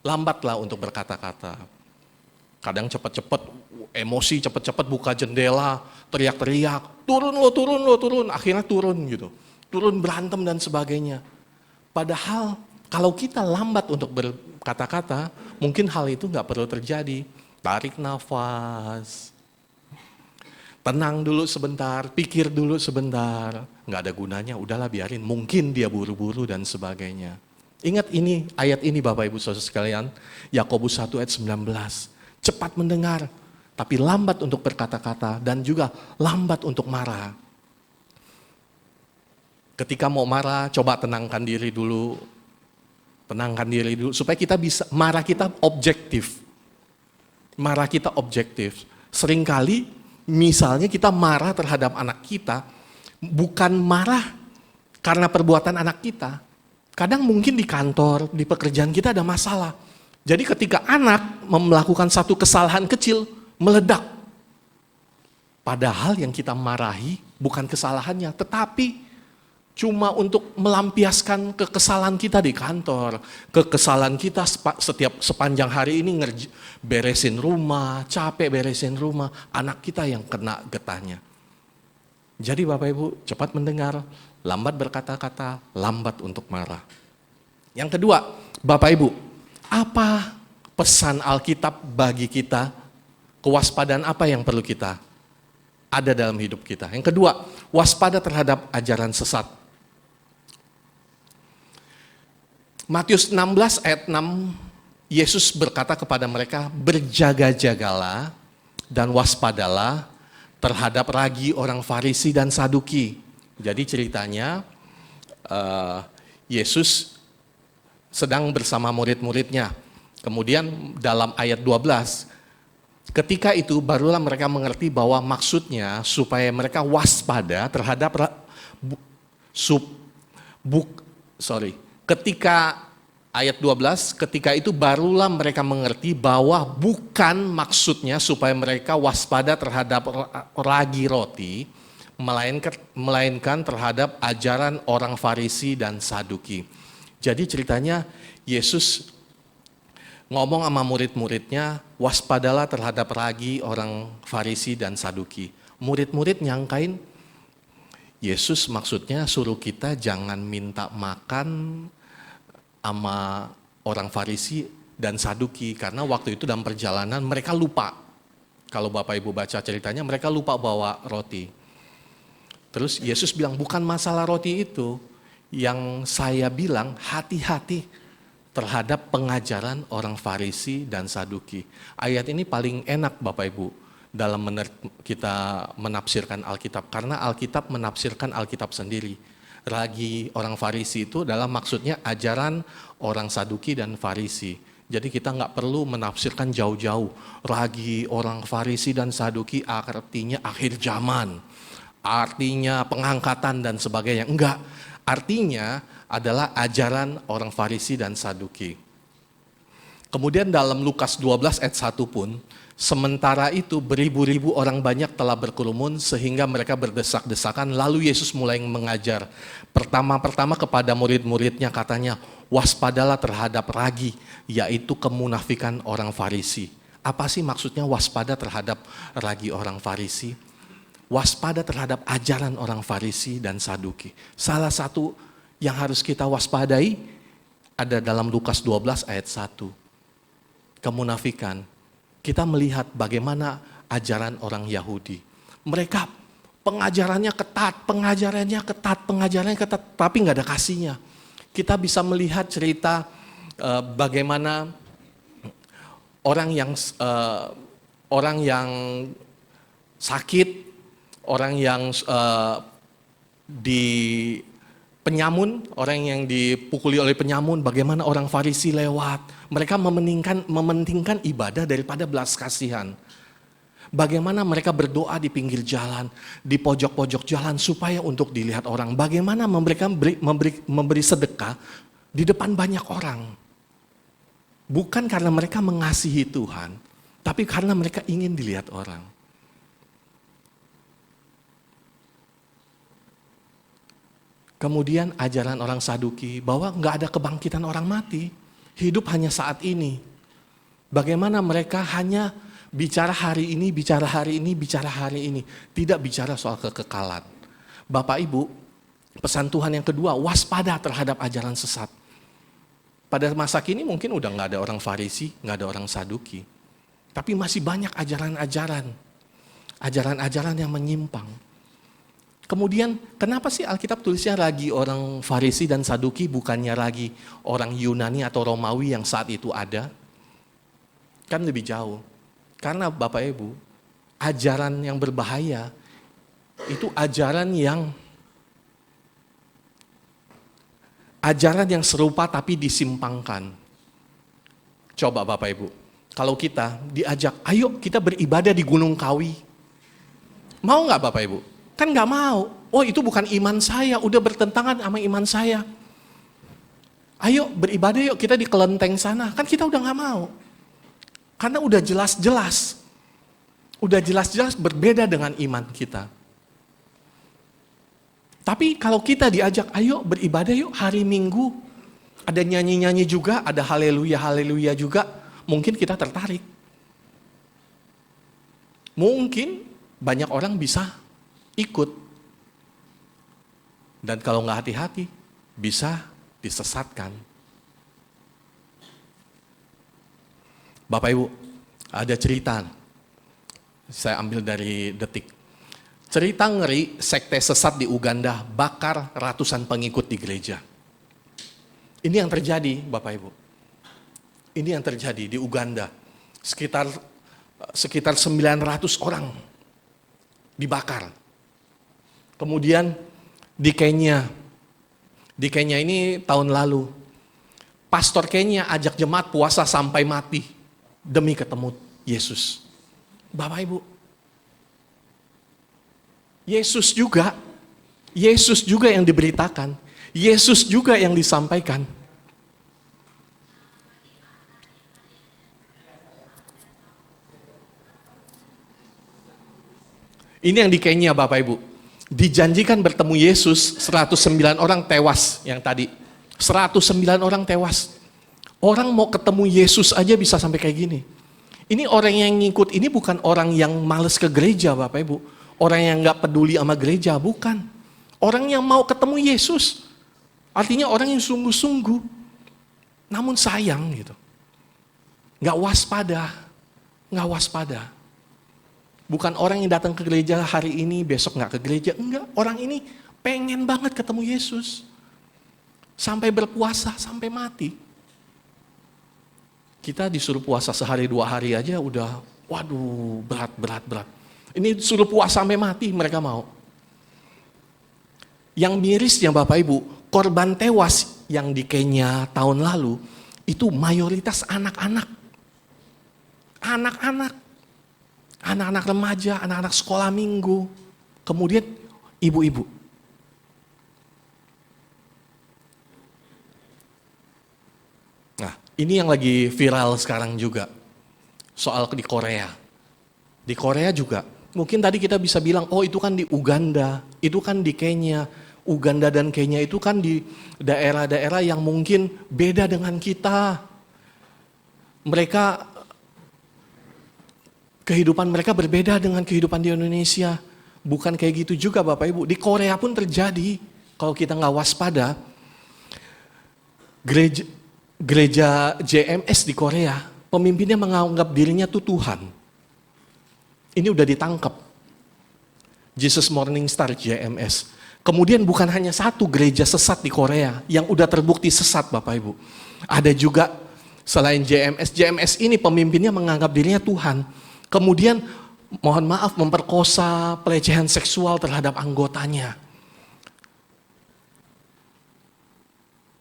Lambatlah untuk berkata-kata. Kadang cepat-cepat emosi, cepat-cepat buka jendela, teriak-teriak, turun lo, akhirnya turun gitu. Turun berantem dan sebagainya. Padahal kalau kita lambat untuk berkata-kata, mungkin hal itu nggak perlu terjadi. Tarik nafas, tenang dulu sebentar, pikir dulu sebentar. Nggak ada gunanya, udahlah biarin. Mungkin dia buru-buru dan sebagainya. Ingat ini, ayat ini Bapak Ibu Saudara sekalian, Yakobus 1 ayat 19. Cepat mendengar, tapi lambat untuk berkata-kata dan juga lambat untuk marah. Ketika mau marah, coba tenangkan diri dulu. Tenangkan diri dulu supaya kita bisa, marah kita objektif. Marah kita objektif. Seringkali misalnya kita marah terhadap anak kita, bukan marah karena perbuatan anak kita. Kadang mungkin di kantor, di pekerjaan kita ada masalah. Jadi ketika anak melakukan satu kesalahan kecil, meledak. Padahal yang kita marahi bukan kesalahannya, tetapi cuma untuk melampiaskan kekesalan kita di kantor, kekesalan kita sepanjang hari ini beresin rumah, capek beresin rumah, anak kita yang kena getahnya. Jadi Bapak Ibu, cepat mendengar, lambat berkata-kata, lambat untuk marah. Yang kedua, Bapak Ibu, apa pesan Alkitab bagi kita? Kewaspadaan apa yang perlu kita ada dalam hidup kita? Yang kedua, waspada terhadap ajaran sesat. Matius 16 ayat 6, Yesus berkata kepada mereka, berjaga-jagalah dan waspadalah terhadap ragi orang Farisi dan Saduki. Jadi ceritanya Yesus sedang bersama murid-muridnya. Kemudian dalam ayat 12, ketika itu barulah mereka mengerti bahwa maksudnya supaya mereka waspada terhadap ketika ayat 12, ketika itu barulah mereka mengerti bahwa bukan maksudnya supaya mereka waspada terhadap ragi roti, melainkan terhadap ajaran orang Farisi dan Saduki. Jadi ceritanya Yesus ngomong sama murid-muridnya, waspadalah terhadap ragi orang Farisi dan Saduki. Murid-murid nyangkain Yesus maksudnya suruh kita jangan minta makan sama orang Farisi dan Saduki, karena waktu itu dalam perjalanan mereka lupa. Kalau Bapak Ibu baca ceritanya, mereka lupa bawa roti. Terus Yesus bilang, bukan masalah roti itu, yang saya bilang hati-hati terhadap pengajaran orang Farisi dan Saduki. Ayat ini paling enak Bapak Ibu dalam kita menafsirkan Alkitab. Karena Alkitab menafsirkan Alkitab sendiri. Ragi orang Farisi itu adalah maksudnya ajaran orang Saduki dan Farisi. Jadi kita nggak perlu menafsirkan jauh-jauh. Ragi orang Farisi dan Saduki artinya akhir zaman. Artinya pengangkatan dan sebagainya. Enggak. Artinya adalah ajaran orang Farisi dan Saduki. Kemudian dalam Lukas 12 ayat 1 pun, sementara itu beribu-ribu orang banyak telah berkerumun sehingga mereka berdesak-desakan. Lalu Yesus mulai mengajar. Pertama-pertama kepada murid-muridnya katanya, waspadalah terhadap ragi, yaitu kemunafikan orang Farisi. Apa sih maksudnya waspada terhadap ragi orang Farisi? Waspada terhadap ajaran orang Farisi dan Saduki. Salah satu yang harus kita waspadai ada dalam Lukas 12 ayat 1. Kemunafikan. Kita melihat bagaimana ajaran orang Yahudi. Mereka pengajarannya ketat, tapi nggak ada kasihnya. Kita bisa melihat cerita bagaimana orang yang sakit, orang yang di penyamun, orang yang dipukuli oleh penyamun, bagaimana orang Farisi lewat. Mereka mementingkan ibadah daripada belas kasihan. Bagaimana mereka berdoa di pinggir jalan, di pojok-pojok jalan supaya untuk dilihat orang. Bagaimana mereka memberi sedekah di depan banyak orang. Bukan karena mereka mengasihi Tuhan, tapi karena mereka ingin dilihat orang. Kemudian ajaran orang Saduki bahwa nggak ada kebangkitan orang mati. Hidup hanya saat ini. Bagaimana mereka hanya bicara hari ini, bicara hari ini, bicara hari ini. Tidak bicara soal kekekalan. Bapak Ibu, pesan Tuhan yang kedua, waspada terhadap ajaran sesat. Pada masa kini mungkin udah nggak ada orang Farisi, nggak ada orang Saduki. Tapi masih banyak ajaran-ajaran. Ajaran-ajaran yang menyimpang. Kemudian kenapa sih Alkitab tulisnya ragi orang Farisi dan Saduki bukannya ragi orang Yunani atau Romawi yang saat itu ada? Kan lebih jauh. Karena Bapak Ibu, ajaran yang berbahaya itu ajaran yang serupa tapi disimpangkan. Coba Bapak Ibu, kalau kita diajak, ayo kita beribadah di Gunung Kawi. Mau nggak Bapak Ibu? Kan nggak mau. Oh itu bukan iman saya, udah bertentangan sama iman saya. Ayo beribadah yuk kita di kelenteng sana. Kan kita udah nggak mau. Karena udah jelas-jelas. Udah jelas-jelas berbeda dengan iman kita. Tapi kalau kita diajak, ayo beribadah yuk hari Minggu. Ada nyanyi-nyanyi juga, ada haleluya-haleluya juga. Mungkin kita tertarik. Mungkin banyak orang bisa ikut. Dan kalau nggak hati-hati, bisa disesatkan. Bapak Ibu, ada cerita. Saya ambil dari Detik. Cerita ngeri sekte sesat di Uganda bakar ratusan pengikut di gereja. Ini yang terjadi, Bapak Ibu. Ini yang terjadi di Uganda. Sekitar 900 orang dibakar. Kemudian di Kenya ini tahun lalu, pastor Kenya ajak jemaat puasa sampai mati demi ketemu Yesus. Bapak Ibu, Yesus juga yang diberitakan, Yesus juga yang disampaikan. Ini yang di Kenya Bapak Ibu. Dijanjikan bertemu Yesus, 109 orang tewas yang tadi. 109 orang tewas. Orang mau ketemu Yesus aja bisa sampai kayak gini. Ini orang yang ngikut, ini bukan orang yang males ke gereja Bapak Ibu. Orang yang gak peduli sama gereja, bukan. Orang yang mau ketemu Yesus. Artinya orang yang sungguh-sungguh. Namun sayang gitu. Gak waspada. Bukan orang yang datang ke gereja hari ini, besok gak ke gereja. Enggak, orang ini pengen banget ketemu Yesus. Sampai berpuasa, sampai mati. Kita disuruh puasa sehari 2 hari aja udah Waduh, berat. Ini suruh puasa sampai mati mereka mau. Yang mirisnya Bapak Ibu, korban tewas yang di Kenya tahun lalu, itu mayoritas anak-anak. Anak-anak remaja, anak-anak sekolah minggu, kemudian ibu-ibu. Nah, ini yang lagi viral sekarang juga, soal di Korea. Di Korea juga, mungkin tadi kita bisa bilang, oh itu kan di Uganda, itu kan di Kenya. Uganda dan Kenya itu kan di daerah-daerah yang mungkin beda dengan kita. Kehidupan mereka berbeda dengan kehidupan di Indonesia. Bukan kayak gitu juga Bapak Ibu. Di Korea pun terjadi, kalau kita nggak waspada. Gereja JMS di Korea, pemimpinnya menganggap dirinya tuh Tuhan. Ini udah ditangkap. Jesus Morning Star JMS. Kemudian bukan hanya satu gereja sesat di Korea yang udah terbukti sesat Bapak Ibu. Ada juga selain JMS ini pemimpinnya menganggap dirinya Tuhan. Kemudian mohon maaf memperkosa, pelecehan seksual terhadap anggotanya.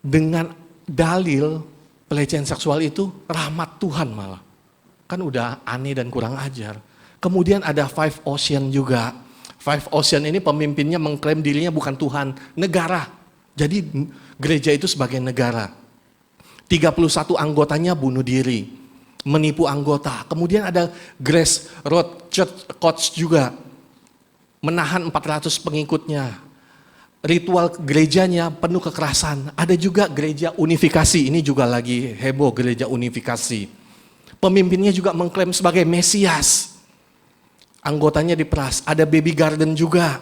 Dengan dalil pelecehan seksual itu rahmat Tuhan malah. Kan udah aneh dan kurang ajar. Kemudian ada Five Ocean juga. Five Ocean ini pemimpinnya mengklaim dirinya bukan Tuhan, negara. Jadi gereja itu sebagai negara. 31 anggotanya bunuh diri, menipu anggota. Kemudian ada Grace Road Church Coach juga, menahan 400 pengikutnya. Ritual gerejanya penuh kekerasan. Ada juga gereja unifikasi, ini juga lagi heboh gereja unifikasi. Pemimpinnya juga mengklaim sebagai Mesias. Anggotanya diperas, ada Baby Garden juga.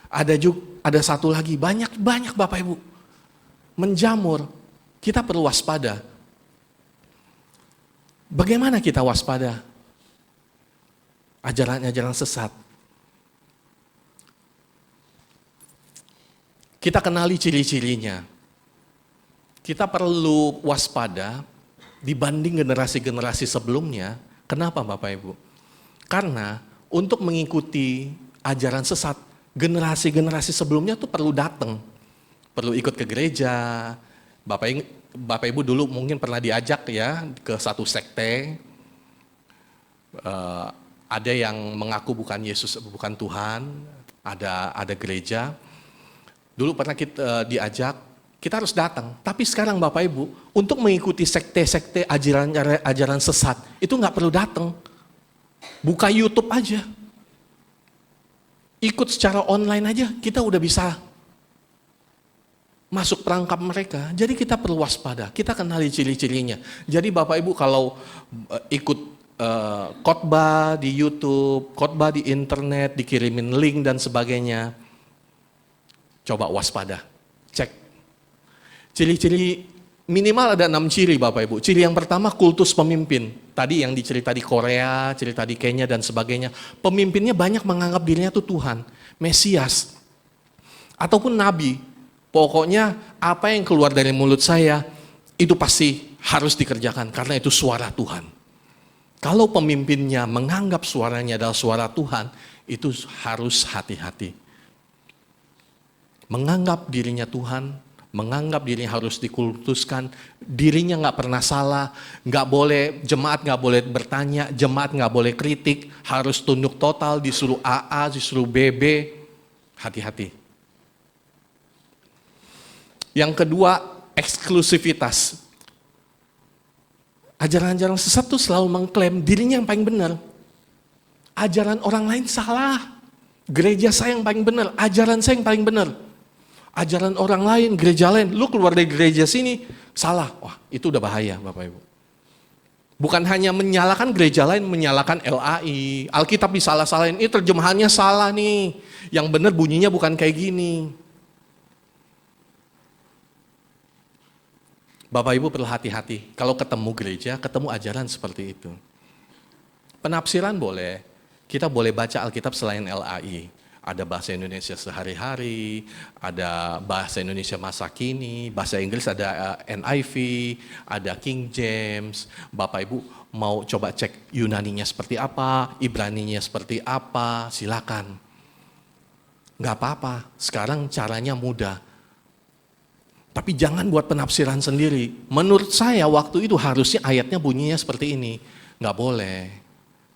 Ada satu lagi, banyak Bapak Ibu. Menjamur, kita perlu waspada. Bagaimana kita waspada? Ajaran-ajaran sesat. Kita kenali ciri-cirinya. Kita perlu waspada dibanding generasi-generasi sebelumnya. Kenapa Bapak Ibu? Karena untuk mengikuti ajaran sesat, generasi-generasi sebelumnya tuh perlu datang. Perlu ikut ke gereja. Bapak Ibu dulu mungkin pernah diajak ya ke satu sekte. Ada yang mengaku bukan Yesus, bukan Tuhan. Ada gereja. Dulu pernah kita diajak, kita harus datang. Tapi sekarang Bapak Ibu, untuk mengikuti sekte-sekte ajaran sesat, itu nggak perlu datang. Buka YouTube aja. Ikut secara online aja, kita udah bisa masuk perangkap mereka. Jadi kita perlu waspada, kita kenali ciri-cirinya. Jadi Bapak Ibu kalau ikut khotbah di YouTube, khotbah di internet, dikirimin link dan sebagainya, coba waspada, cek. Ciri-ciri minimal ada 6 ciri Bapak Ibu. Ciri yang pertama kultus pemimpin. Tadi yang dicerita di Korea, cerita di Kenya dan sebagainya. Pemimpinnya banyak menganggap dirinya itu Tuhan, Mesias. Ataupun Nabi. Pokoknya apa yang keluar dari mulut saya, itu pasti harus dikerjakan karena itu suara Tuhan. Kalau pemimpinnya menganggap suaranya adalah suara Tuhan, itu harus hati-hati. Menganggap dirinya Tuhan, menganggap dirinya harus dikultuskan, dirinya nggak pernah salah, nggak boleh, jemaat nggak boleh bertanya, jemaat nggak boleh kritik, harus tunduk total, disuruh AA, disuruh BB, hati-hati. Yang kedua, eksklusivitas. Ajaran-ajaran sesat tuh selalu mengklaim dirinya yang paling benar. Ajaran orang lain salah, gereja saya yang paling benar, ajaran saya yang paling benar. Ajaran orang lain, gereja lain, lu keluar dari gereja sini, salah. Wah, itu udah bahaya Bapak Ibu. Bukan hanya menyalahkan gereja lain, menyalahkan LAI, Alkitab disalah-salahin, ini terjemahannya salah nih. Yang benar bunyinya bukan kayak gini. Bapak Ibu perlu hati-hati, kalau ketemu gereja, ketemu ajaran seperti itu. Penafsiran boleh, kita boleh baca Alkitab selain LAI. Ada bahasa Indonesia sehari-hari, ada bahasa Indonesia masa kini, bahasa Inggris ada NIV, ada King James. Bapak Ibu mau coba cek Yunaninya seperti apa, Ibraninya seperti apa, silakan. Nggak apa-apa, sekarang caranya mudah. Tapi jangan buat penafsiran sendiri. Menurut saya waktu itu harusnya ayatnya bunyinya seperti ini. Nggak boleh.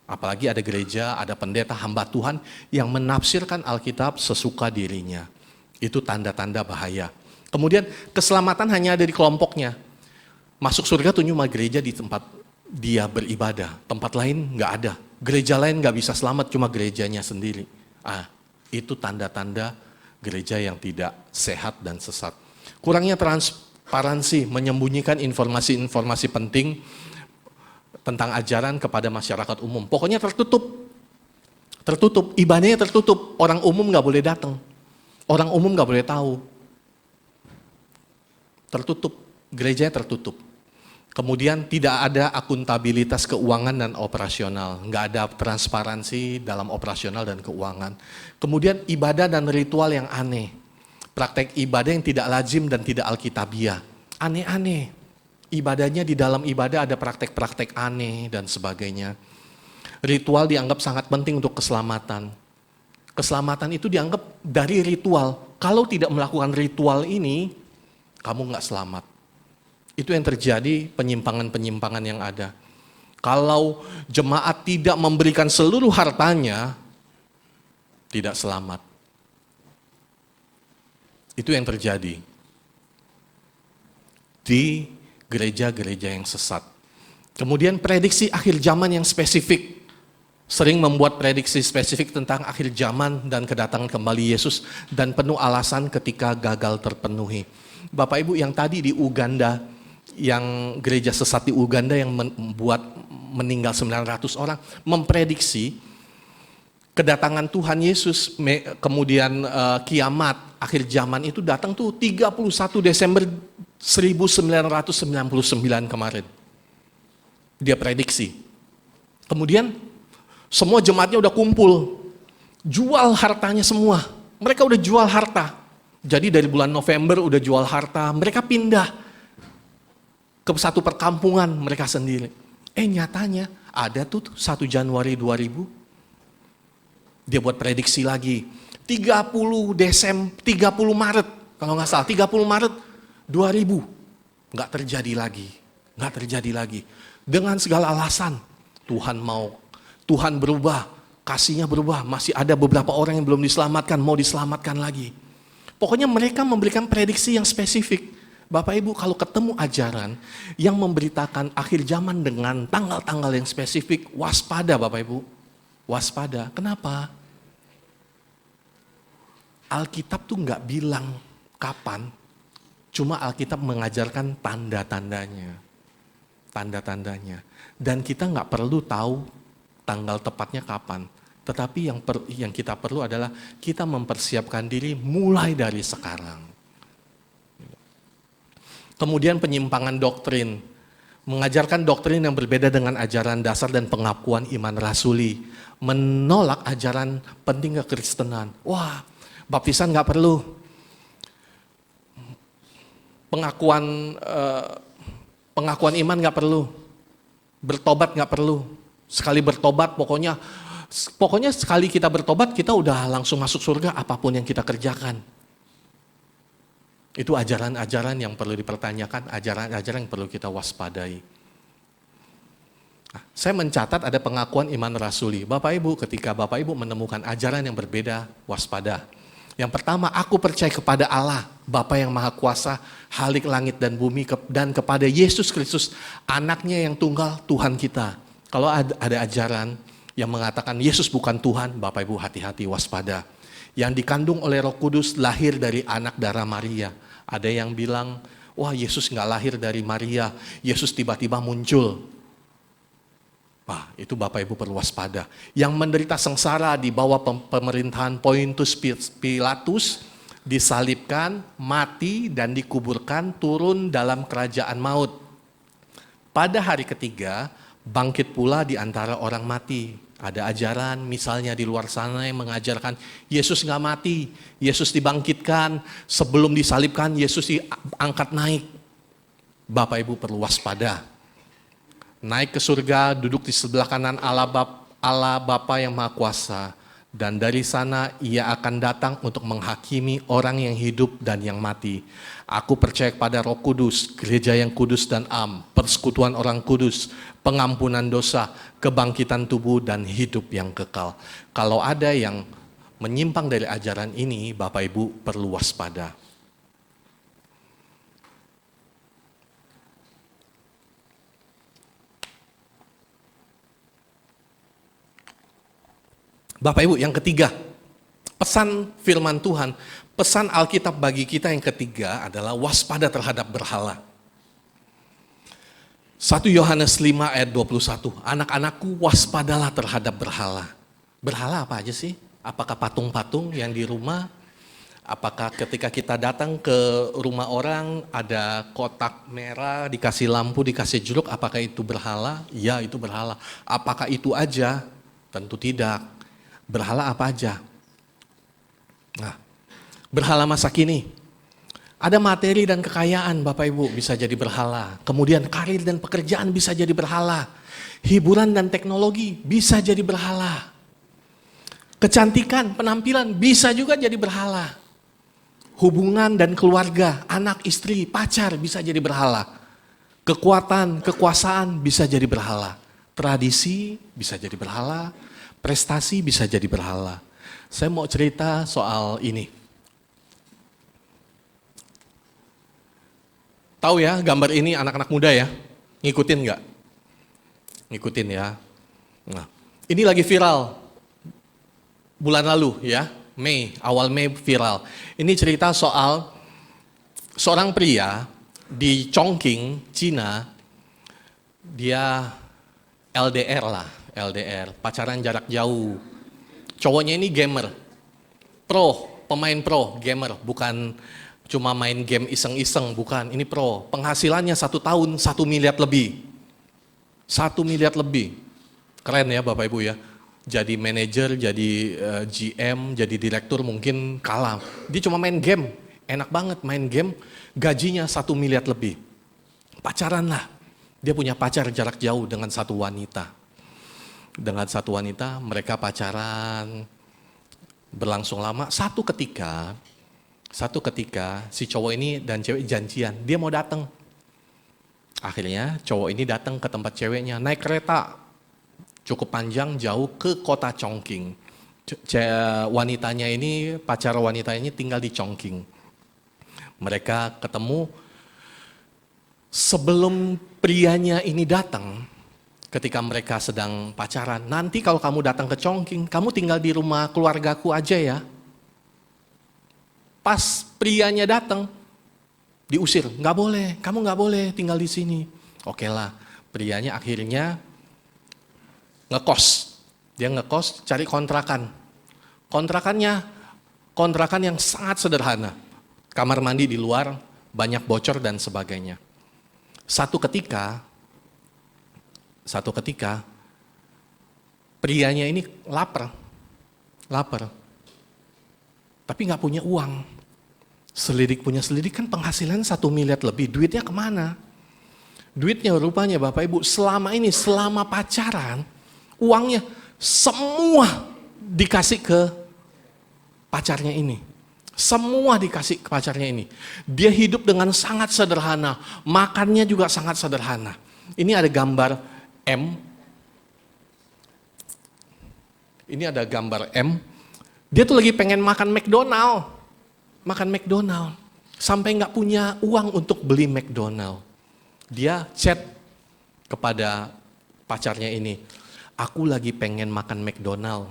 Apalagi ada gereja, ada pendeta, hamba Tuhan yang menafsirkan Alkitab sesuka dirinya. Itu tanda-tanda bahaya. Kemudian keselamatan hanya ada di kelompoknya. Masuk surga tuh cuma gereja di tempat dia beribadah. Tempat lain nggak ada. Gereja lain nggak bisa selamat, cuma gerejanya sendiri. Itu tanda-tanda gereja yang tidak sehat dan sesat. Kurangnya transparansi, menyembunyikan informasi-informasi penting tentang ajaran kepada masyarakat umum. Pokoknya tertutup. Tertutup, ibadahnya tertutup. Orang umum nggak boleh datang. Orang umum nggak boleh tahu. Tertutup, gerejanya tertutup. Kemudian tidak ada akuntabilitas keuangan dan operasional. Nggak ada transparansi dalam operasional dan keuangan. Kemudian ibadah dan ritual yang aneh. Praktek ibadah yang tidak lazim dan tidak alkitabiah. Aneh-aneh. Ibadahnya di dalam ibadah ada praktek-praktek aneh dan sebagainya. Ritual dianggap sangat penting untuk keselamatan. Keselamatan itu dianggap dari ritual. Kalau tidak melakukan ritual ini, kamu nggak selamat. Itu yang terjadi, penyimpangan-penyimpangan yang ada. Kalau jemaat tidak memberikan seluruh hartanya, tidak selamat. Itu yang terjadi di gereja-gereja yang sesat. Kemudian prediksi akhir zaman yang spesifik. Sering membuat prediksi spesifik tentang akhir zaman dan kedatangan kembali Yesus dan penuh alasan ketika gagal terpenuhi. Bapak Ibu yang tadi di Uganda, yang gereja sesat di Uganda yang membuat meninggal 900 orang, memprediksi kedatangan Tuhan Yesus, kemudian kiamat, akhir zaman itu datang tuh 31 Desember 1999 kemarin. Dia prediksi. Kemudian semua jemaatnya udah kumpul. Jual hartanya semua. Mereka udah jual harta. Jadi dari bulan November udah jual harta. Mereka pindah ke satu perkampungan mereka sendiri. Nyatanya ada tuh 1 Januari 2000. Dia buat prediksi lagi. 30 Maret. Kalau nggak salah 30 Maret 2000, nggak terjadi lagi. Dengan segala alasan, Tuhan berubah, kasihnya berubah, masih ada beberapa orang yang belum diselamatkan, mau diselamatkan lagi. Pokoknya mereka memberikan prediksi yang spesifik. Bapak Ibu kalau ketemu ajaran yang memberitakan akhir zaman dengan tanggal-tanggal yang spesifik, waspada Bapak Ibu, waspada. Kenapa? Alkitab tuh nggak bilang kapan, cuma Alkitab mengajarkan tanda-tandanya. Dan kita nggak perlu tahu tanggal tepatnya kapan. Tetapi yang kita perlu adalah kita mempersiapkan diri mulai dari sekarang. Kemudian penyimpangan doktrin. Mengajarkan doktrin yang berbeda dengan ajaran dasar dan pengakuan iman rasuli. Menolak ajaran penting kekristenan. Wah, baptisan nggak perlu. Pengakuan iman nggak perlu, bertobat nggak perlu. Sekali bertobat pokoknya sekali kita bertobat kita udah langsung masuk surga apapun yang kita kerjakan. Itu ajaran-ajaran yang perlu dipertanyakan, ajaran-ajaran yang perlu kita waspadai. Saya mencatat ada pengakuan iman rasuli. Bapak Ibu, ketika Bapak Ibu menemukan ajaran yang berbeda, waspada. Yang pertama, aku percaya kepada Allah, Bapa yang Maha Kuasa, Khalik langit dan bumi, dan kepada Yesus Kristus, anaknya yang tunggal, Tuhan kita. Kalau ada ajaran yang mengatakan Yesus bukan Tuhan, Bapak Ibu hati-hati, waspada. Yang dikandung oleh Roh Kudus, lahir dari anak darah Maria. Ada yang bilang, wah Yesus nggak lahir dari Maria, Yesus tiba-tiba muncul. Wah, itu Bapak Ibu perlu waspada. Yang menderita sengsara di bawah pemerintahan Pontius Pilatus, disalibkan, mati, dan dikuburkan, turun dalam kerajaan maut. Pada hari ketiga, bangkit pula di antara orang mati. Ada ajaran misalnya di luar sana yang mengajarkan Yesus nggak mati, Yesus dibangkitkan, sebelum disalibkan Yesus diangkat naik. Bapak Ibu perlu waspada. Naik ke surga, duduk di sebelah kanan Allah Bapa yang Maha Kuasa. Dan dari sana ia akan datang untuk menghakimi orang yang hidup dan yang mati. Aku percaya kepada Roh Kudus, gereja yang kudus dan am, persekutuan orang kudus, pengampunan dosa, kebangkitan tubuh dan hidup yang kekal. Kalau ada yang menyimpang dari ajaran ini, Bapak Ibu perlu waspada. Bapak Ibu, yang ketiga, pesan firman Tuhan, pesan Alkitab bagi kita yang ketiga adalah waspada terhadap berhala. 1 Yohanes 5 ayat 21, anak-anakku waspadalah terhadap berhala. Berhala apa aja sih? Apakah patung-patung yang di rumah? Apakah ketika kita datang ke rumah orang ada kotak merah, dikasih lampu, dikasih jeruk, apakah itu berhala? Ya, itu berhala. Apakah itu aja? Tentu tidak. Berhala apa aja? Nah, berhala masa kini. Ada materi dan kekayaan Bapak Ibu bisa jadi berhala. Kemudian karir dan pekerjaan bisa jadi berhala. Hiburan dan teknologi bisa jadi berhala. Kecantikan, penampilan bisa juga jadi berhala. Hubungan dan keluarga, anak, istri, pacar bisa jadi berhala. Kekuatan, kekuasaan bisa jadi berhala. Tradisi bisa jadi berhala. Prestasi bisa jadi berhala. Saya mau cerita soal ini. Tahu ya gambar ini anak-anak muda ya? Ngikutin nggak? Ngikutin ya. Nah, ini lagi viral. Bulan lalu ya, Mei, awal Mei viral. Ini cerita soal seorang pria di Chongqing, Cina. Dia LDR lah. LDR, pacaran jarak jauh. Cowoknya ini gamer, pemain pro, gamer, bukan cuma main game iseng-iseng, bukan, ini pro. Penghasilannya 1 tahun 1 miliar lebih. 1 miliar lebih. Keren ya Bapak Ibu ya. Jadi manajer, jadi GM, jadi direktur mungkin kalah. Dia cuma main game, enak banget main game, gajinya 1 miliar lebih. Pacaran lah. Dia punya pacar jarak jauh dengan satu wanita. Dengan satu wanita, mereka pacaran berlangsung lama. Satu ketika si cowok ini dan cewek janjian, dia mau datang. Akhirnya cowok ini datang ke tempat ceweknya, naik kereta cukup panjang jauh ke kota Chongqing. Wanitanya ini, pacar wanita ini tinggal di Chongqing. Mereka ketemu. Sebelum prianya ini datang, ketika mereka sedang pacaran, nanti kalau kamu datang ke Chongqing, kamu tinggal di rumah keluargaku aja ya. Pas prianya datang, diusir, nggak boleh, kamu nggak boleh tinggal di sini. Oke lah, prianya akhirnya ngekos. Dia ngekos, cari kontrakan. Kontrakan yang sangat sederhana. Kamar mandi di luar, banyak bocor dan sebagainya. Satu ketika, prianya ini lapar, tapi nggak punya uang. Selidik kan penghasilan 1 miliar lebih, duitnya kemana? Duitnya rupanya Bapak Ibu selama pacaran, uangnya semua dikasih ke pacarnya ini. Semua dikasih ke pacarnya ini. Dia hidup dengan sangat sederhana, makannya juga sangat sederhana. Ini ada gambar M. Ini ada gambar M. Dia tuh lagi pengen makan McDonald. Sampai nggak punya uang untuk beli McDonald. Dia chat kepada pacarnya ini. Aku lagi pengen makan McDonald.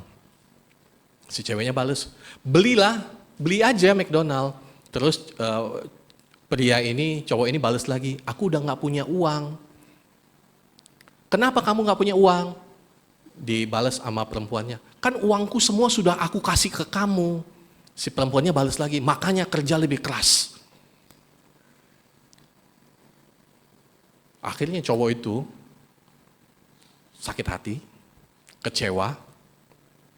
Si ceweknya bales, beli aja McDonald. Terus cowok ini bales lagi, aku udah nggak punya uang. Kenapa kamu nggak punya uang? Dibales sama perempuannya, kan uangku semua sudah aku kasih ke kamu. Si perempuannya bales lagi, makanya kerja lebih keras. Akhirnya cowok itu sakit hati, kecewa,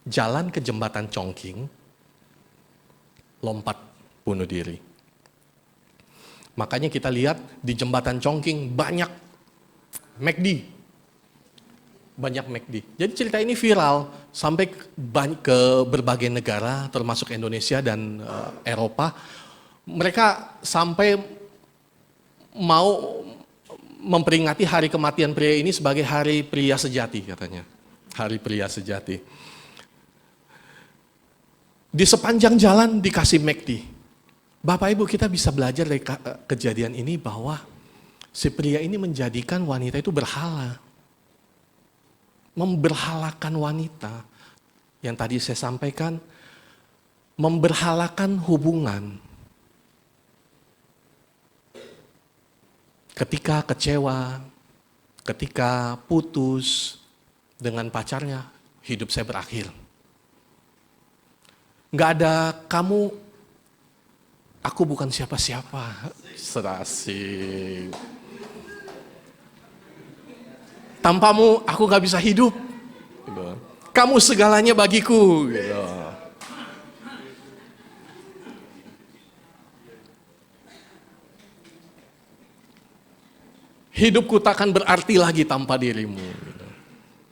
jalan ke jembatan Chongqing, lompat bunuh diri. Makanya kita lihat di jembatan Chongqing banyak McD. Banyak McD. Jadi cerita ini viral sampai ke berbagai negara termasuk Indonesia dan Eropa. Mereka sampai mau memperingati hari kematian pria ini sebagai hari pria sejati katanya. Hari pria sejati. Di sepanjang jalan dikasih McD. Bapak Ibu, kita bisa belajar dari kejadian ini bahwa si pria ini menjadikan wanita itu berhala. Memberhalakan wanita. Yang tadi saya sampaikan, memberhalakan hubungan. Ketika kecewa, ketika putus dengan pacarnya, hidup saya berakhir. Nggak ada kamu, aku bukan siapa-siapa. Serasi. Tanpamu aku nggak bisa hidup. Gitu. Kamu segalanya bagiku. Gitu. Hidupku takkan berarti lagi tanpa dirimu.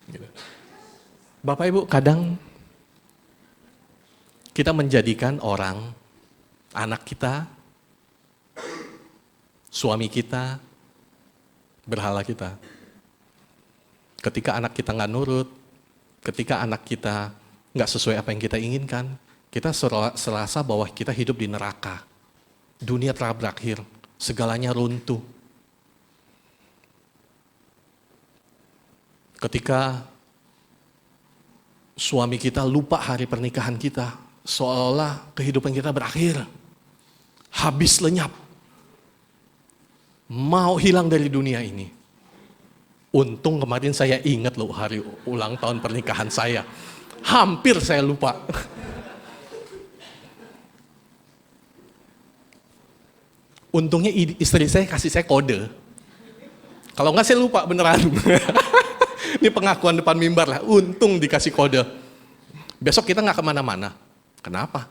Gitu. Bapak Ibu, kadang kita menjadikan orang, anak kita, suami kita, berhala kita. Ketika anak kita nggak nurut, ketika anak kita nggak sesuai apa yang kita inginkan, kita serasa bahwa kita hidup di neraka. Dunia telah berakhir, segalanya runtuh. Ketika suami kita lupa hari pernikahan kita, seolah-olah kehidupan kita berakhir. Habis lenyap. Mau hilang dari dunia ini. Untung kemarin saya ingat loh hari ulang tahun pernikahan saya. Hampir saya lupa. Untungnya istri saya kasih saya kode. Kalau enggak saya lupa beneran. Ini pengakuan depan mimbar lah. Untung dikasih kode. Besok kita nggak kemana-mana. Kenapa?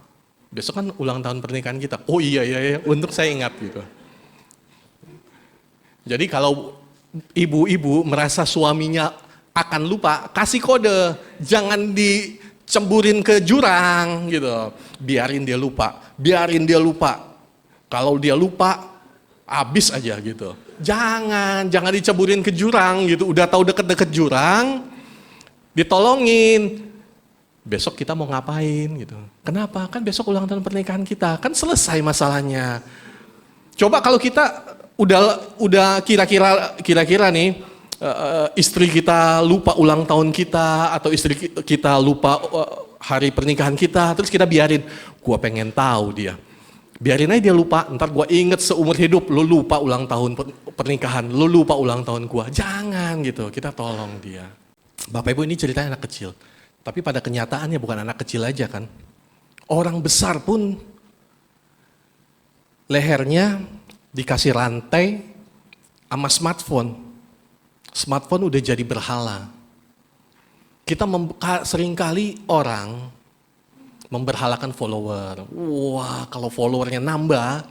Besok kan ulang tahun pernikahan kita. Oh iya, untuk saya ingat gitu. Jadi kalau ibu-ibu merasa suaminya akan lupa, kasih kode. Jangan dicemburin ke jurang gitu. Biarin dia lupa. Kalau dia lupa, habis aja gitu. Jangan diceburin ke jurang gitu. Udah tahu deket-deket jurang, ditolongin. Besok kita mau ngapain gitu. Kenapa? Kan besok ulang tahun pernikahan kita. Kan selesai masalahnya. Coba kalau kita udah kira-kira nih istri kita lupa ulang tahun kita atau istri kita lupa hari pernikahan kita, terus kita biarin. Gua pengen tahu dia. Biarin aja dia lupa, ntar gua inget seumur hidup, lu lupa ulang tahun pernikahan, lu lupa ulang tahun gua. Jangan gitu, kita tolong dia. Bapak Ibu, ini ceritanya anak kecil. Tapi pada kenyataannya bukan anak kecil aja kan. Orang besar pun lehernya dikasih rantai sama smartphone. Smartphone udah jadi berhala. Kita seringkali orang memberhalakan follower. Wah, kalau followernya nambah,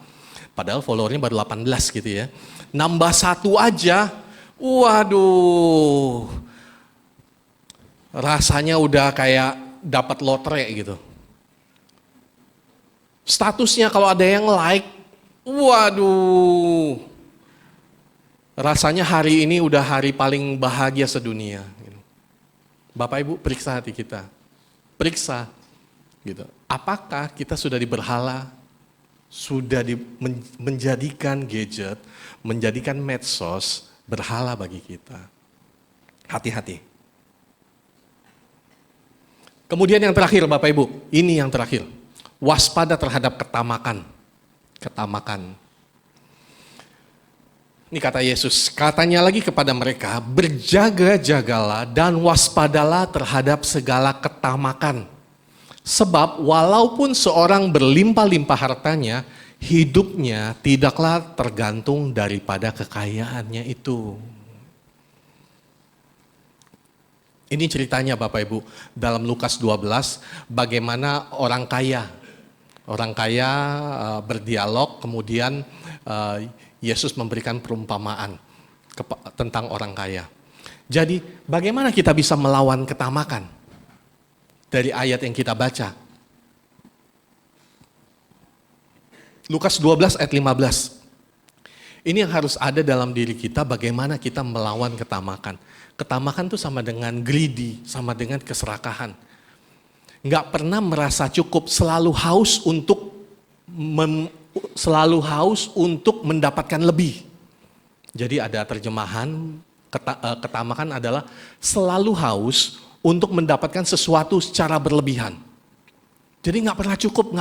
padahal followernya baru 18 gitu ya. Nambah 1 aja, waduh. Rasanya udah kayak dapat lotre gitu. Statusnya kalau ada yang like, waduh. Rasanya hari ini udah hari paling bahagia sedunia. Bapak Ibu, periksa hati kita. Periksa. Gitu. Apakah kita sudah diberhala, sudah menjadikan gadget, menjadikan medsos berhala bagi kita? Hati-hati. Kemudian yang terakhir Bapak Ibu, ini yang terakhir. Waspada terhadap ketamakan. Ketamakan. Ini kata Yesus, katanya lagi kepada mereka, berjaga-jagalah dan waspadalah terhadap segala ketamakan. Sebab walaupun seorang berlimpah-limpah hartanya, hidupnya tidaklah tergantung daripada kekayaannya itu. Ini ceritanya Bapak Ibu, dalam Lukas 12, bagaimana orang kaya berdialog, kemudian Yesus memberikan perumpamaan tentang orang kaya. Jadi bagaimana kita bisa melawan ketamakan? Dari ayat yang kita baca. Lukas 12 ayat 15. Ini yang harus ada dalam diri kita, bagaimana kita melawan ketamakan. Ketamakan itu sama dengan greedy, sama dengan keserakahan. Nggak pernah merasa cukup, selalu haus untuk mendapatkan lebih. Jadi ada terjemahan, ketamakan adalah selalu haus untuk mendapatkan sesuatu secara berlebihan. Jadi nggak pernah cukup.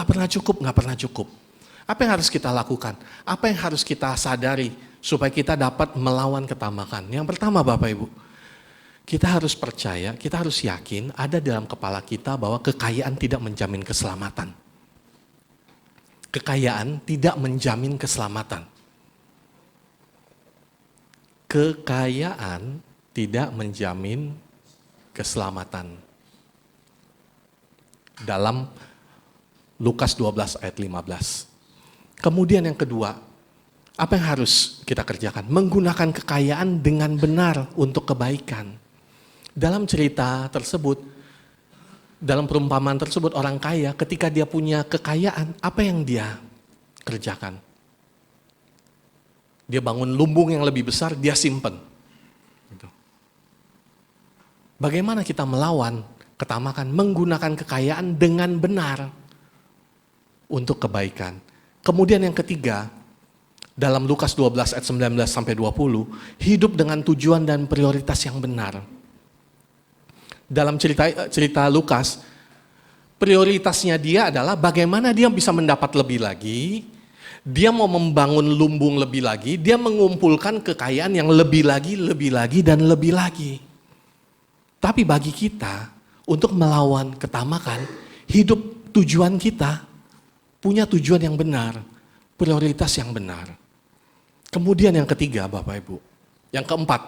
Apa yang harus kita lakukan? Apa yang harus kita sadari supaya kita dapat melawan ketamakan? Yang pertama Bapak Ibu, kita harus percaya, kita harus yakin ada dalam kepala kita bahwa kekayaan tidak menjamin keselamatan. Kekayaan tidak menjamin keselamatan. Kekayaan tidak menjamin keselamatan. Dalam Lukas 12 ayat 15. Kemudian yang kedua, apa yang harus kita kerjakan? Menggunakan kekayaan dengan benar untuk kebaikan. Dalam cerita tersebut, dalam perumpamaan tersebut, orang kaya ketika dia punya kekayaan, apa yang dia kerjakan? Dia bangun lumbung yang lebih besar, dia simpen. Bagaimana kita melawan ketamakan? Menggunakan kekayaan dengan benar untuk kebaikan. Kemudian yang ketiga, dalam Lukas 12 ayat 19 sampai 20, hidup dengan tujuan dan prioritas yang benar. Dalam cerita Lukas, prioritasnya dia adalah bagaimana dia bisa mendapat lebih lagi, dia mau membangun lumbung lebih lagi, dia mengumpulkan kekayaan yang lebih lagi, dan lebih lagi. Tapi bagi kita, untuk melawan ketamakan, hidup tujuan kita, punya tujuan yang benar, prioritas yang benar. Kemudian yang ketiga Bapak Ibu, yang keempat,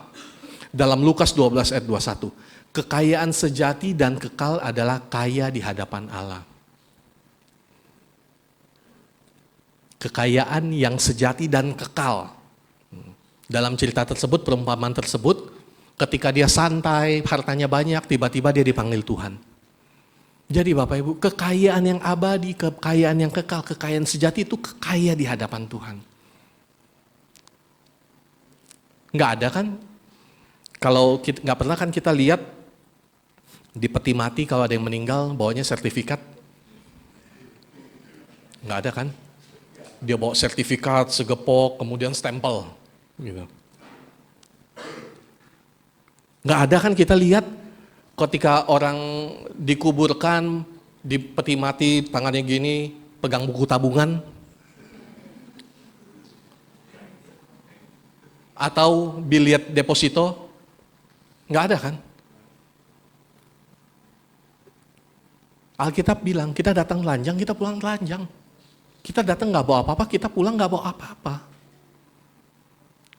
dalam Lukas 12 ayat 21, kekayaan sejati dan kekal adalah kaya di hadapan Allah. Kekayaan yang sejati dan kekal. Dalam cerita tersebut, perumpamaan tersebut, ketika dia santai, hartanya banyak, tiba-tiba dia dipanggil Tuhan. Jadi Bapak Ibu, kekayaan yang abadi, kekayaan yang kekal, kekayaan sejati itu kekaya di hadapan Tuhan. Nggak ada kan? Kalau nggak pernah kan kita lihat di peti mati kalau ada yang meninggal bawanya sertifikat? Nggak ada kan? Dia bawa sertifikat, segepok, kemudian stempel. Gitu. Nggak ada kan kita lihat ketika orang dikuburkan di peti mati, tangannya gini, pegang buku tabungan. Atau biliet deposito. Nggak ada kan? Alkitab bilang, kita datang telanjang, kita pulang telanjang. Kita datang nggak bawa apa-apa, kita pulang nggak bawa apa-apa.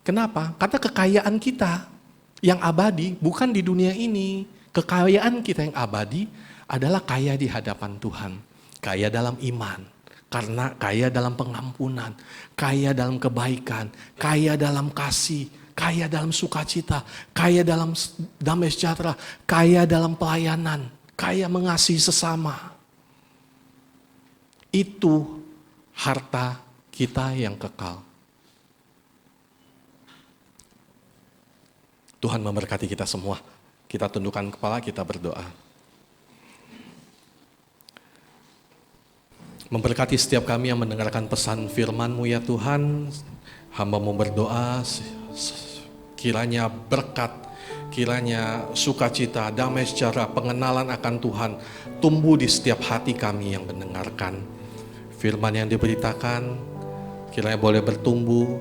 Kenapa? Karena kekayaan kita yang abadi bukan di dunia ini. Kekayaan kita yang abadi adalah kaya di hadapan Tuhan. Kaya dalam iman, karena kaya dalam pengampunan, kaya dalam kebaikan, kaya dalam kasih, kaya dalam sukacita, kaya dalam damai sejahtera, kaya dalam pelayanan, kaya mengasihi sesama. Itu harta kita yang kekal. Tuhan memberkati kita semua. Kita tundukkan kepala, kita berdoa. Memberkati setiap kami yang mendengarkan pesan firman-Mu ya Tuhan. Hamba-Mu berdoa, kiranya berkat, kiranya sukacita, damai sejahtera, pengenalan akan Tuhan tumbuh di setiap hati kami yang mendengarkan. Firman yang diberitakan, kiranya boleh bertumbuh,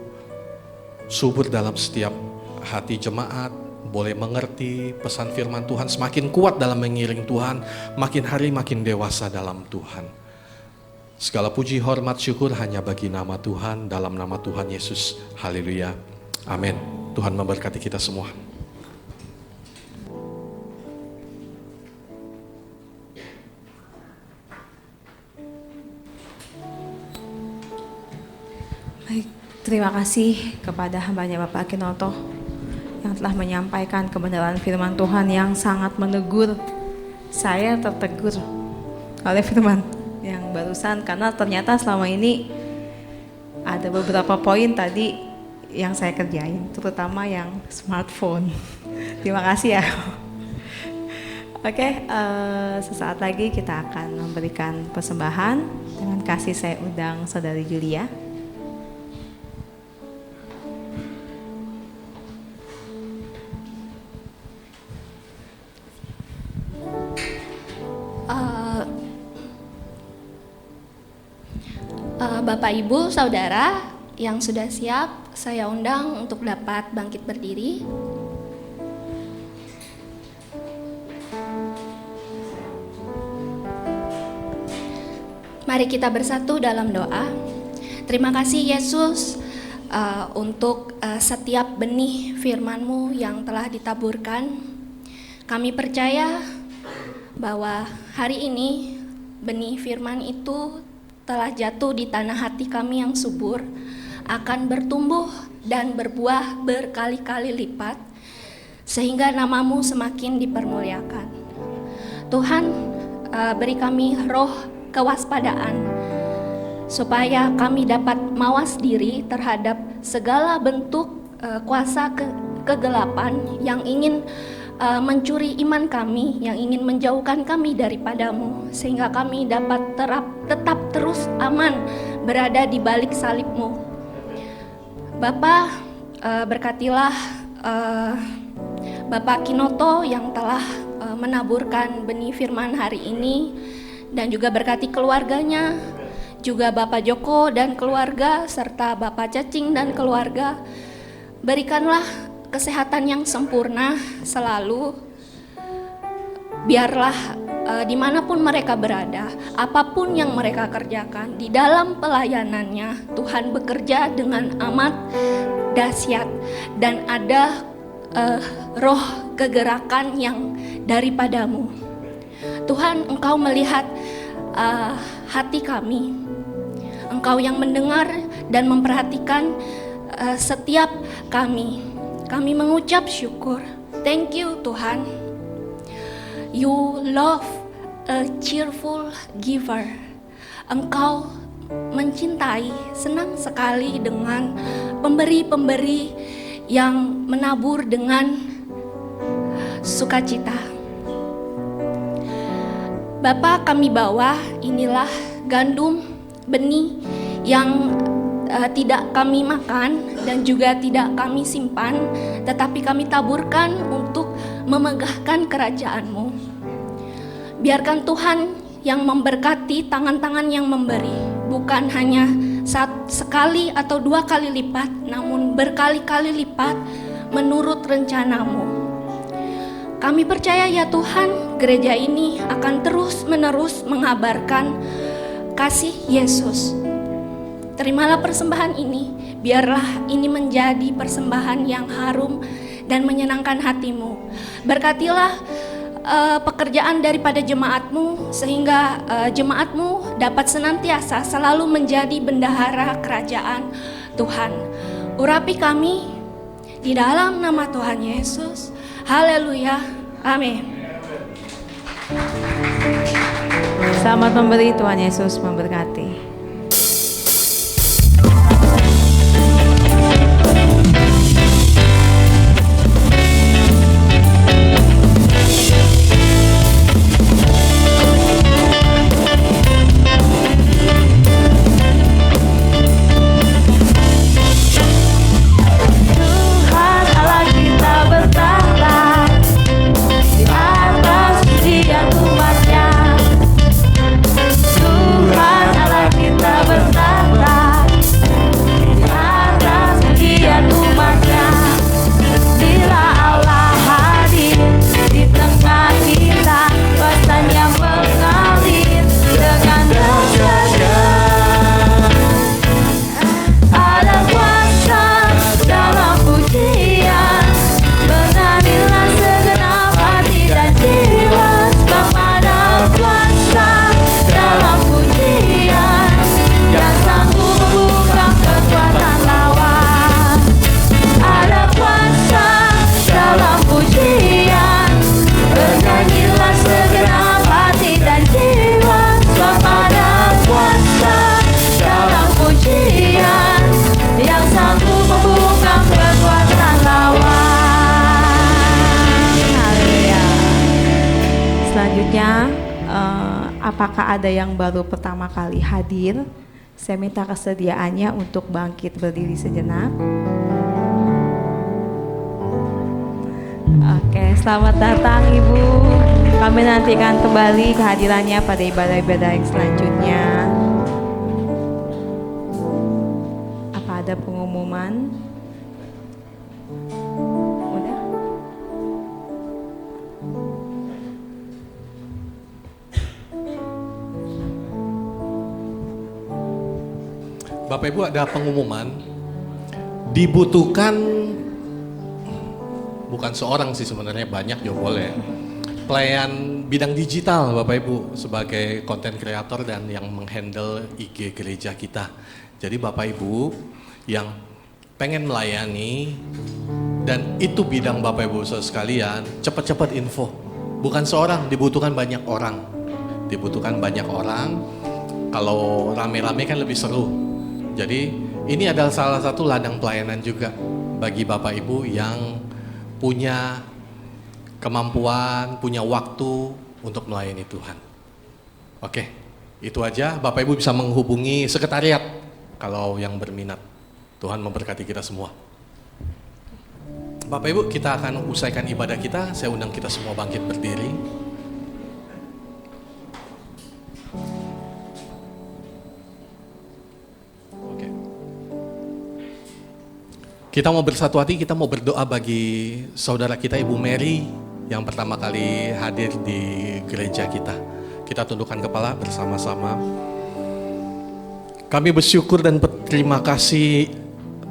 subur dalam setiap hati jemaat, boleh mengerti pesan firman Tuhan, semakin kuat dalam mengiring Tuhan, makin hari makin dewasa dalam Tuhan. Segala puji, hormat, syukur hanya bagi nama Tuhan, dalam nama Tuhan Yesus. Haleluya. Amin. Tuhan memberkati kita semua. Baik, terima kasih kepada hambanya Bapak Kinoto yang telah menyampaikan kebenaran firman Tuhan yang sangat menegur. Saya tertegur oleh firman yang barusan karena ternyata selama ini ada beberapa poin tadi yang saya kerjain, terutama yang smartphone. Terima kasih ya. Oke, sesaat lagi kita akan memberikan persembahan. Dengan kasih saya undang Saudari Julia. Bapak, Ibu, Saudara yang sudah siap, saya undang untuk dapat bangkit berdiri. Mari kita bersatu dalam doa. Terima kasih Yesus untuk setiap benih firman-Mu yang telah ditaburkan. Kami percaya bahwa hari ini benih firman itu telah jatuh di tanah hati kami yang subur, akan bertumbuh dan berbuah berkali-kali lipat, sehingga nama-Mu semakin dipermuliakan. Tuhan, beri kami roh kewaspadaan, supaya kami dapat mawas diri terhadap segala bentuk kuasa kegelapan yang ingin mencuri iman kami, yang ingin menjauhkan kami daripada-Mu, sehingga kami dapat tetap terus aman berada di balik salib-Mu. Bapa, berkatilah Bapak Kinoto yang telah menaburkan benih firman hari ini, dan juga berkati keluarganya, juga Bapak Joko dan keluarga, serta Bapak Cacing dan keluarga. Berikanlah kesehatan yang sempurna selalu. Biarlah dimanapun mereka berada, apapun yang mereka kerjakan di dalam pelayanannya, Tuhan bekerja dengan amat dahsyat, dan ada roh kegerakan yang daripada-Mu. Tuhan, Engkau melihat hati kami, Engkau yang mendengar dan memperhatikan setiap kami. Kami mengucap syukur. Thank you Tuhan. You love a cheerful giver. Engkau mencintai, senang sekali dengan pemberi-pemberi yang menabur dengan sukacita. Bapa, kami bawa inilah gandum benih yang tidak kami makan dan juga tidak kami simpan, tetapi kami taburkan untuk memegahkan kerajaan-Mu. Biarkan Tuhan yang memberkati tangan-tangan yang memberi, bukan hanya sekali atau 2 kali lipat, namun berkali-kali lipat menurut rencana-Mu. Kami percaya ya Tuhan, gereja ini akan terus-menerus mengabarkan kasih Yesus. Terimalah persembahan ini, biarlah ini menjadi persembahan yang harum dan menyenangkan hati-Mu. Berkatilah pekerjaan daripada jemaat-Mu, sehingga jemaat-Mu dapat senantiasa selalu menjadi bendahara kerajaan Tuhan. Urapi kami di dalam nama Tuhan Yesus. Haleluya, amin. Selamat memberi, Tuhan Yesus memberkati. Tuhan Allah Selanjutnya, apakah ada yang baru pertama kali hadir? Saya minta kesediaannya untuk bangkit berdiri sejenak. Oke, selamat datang Ibu. Kami nantikan kembali kehadirannya pada ibadah-ibadah yang selanjutnya. Apa ada pengumuman? Udah? Bapak Ibu, ada pengumuman. Dibutuhkan, bukan seorang sih sebenarnya, banyak juga boleh. Pelayan bidang digital Bapak Ibu sebagai konten kreator dan yang menghandle IG gereja kita. Jadi Bapak Ibu yang pengen melayani dan itu bidang Bapak Ibu sekalian, cepat-cepat info. Bukan seorang, dibutuhkan banyak orang. Dibutuhkan banyak orang. Kalau rame-rame kan lebih seru. Jadi ini adalah salah satu ladang pelayanan juga bagi Bapak Ibu yang punya kemampuan, punya waktu untuk melayani Tuhan. Oke, itu aja. Bapak Ibu bisa menghubungi sekretariat kalau yang berminat. Tuhan memberkati kita semua. Bapak Ibu, kita akan usaikan ibadah kita. Saya undang kita semua bangkit berdiri. Oke. Kita mau bersatu hati, kita mau berdoa bagi saudara kita Ibu Mary yang pertama kali hadir di gereja kita. Kita tundukkan kepala bersama-sama. Kami bersyukur dan berterima kasih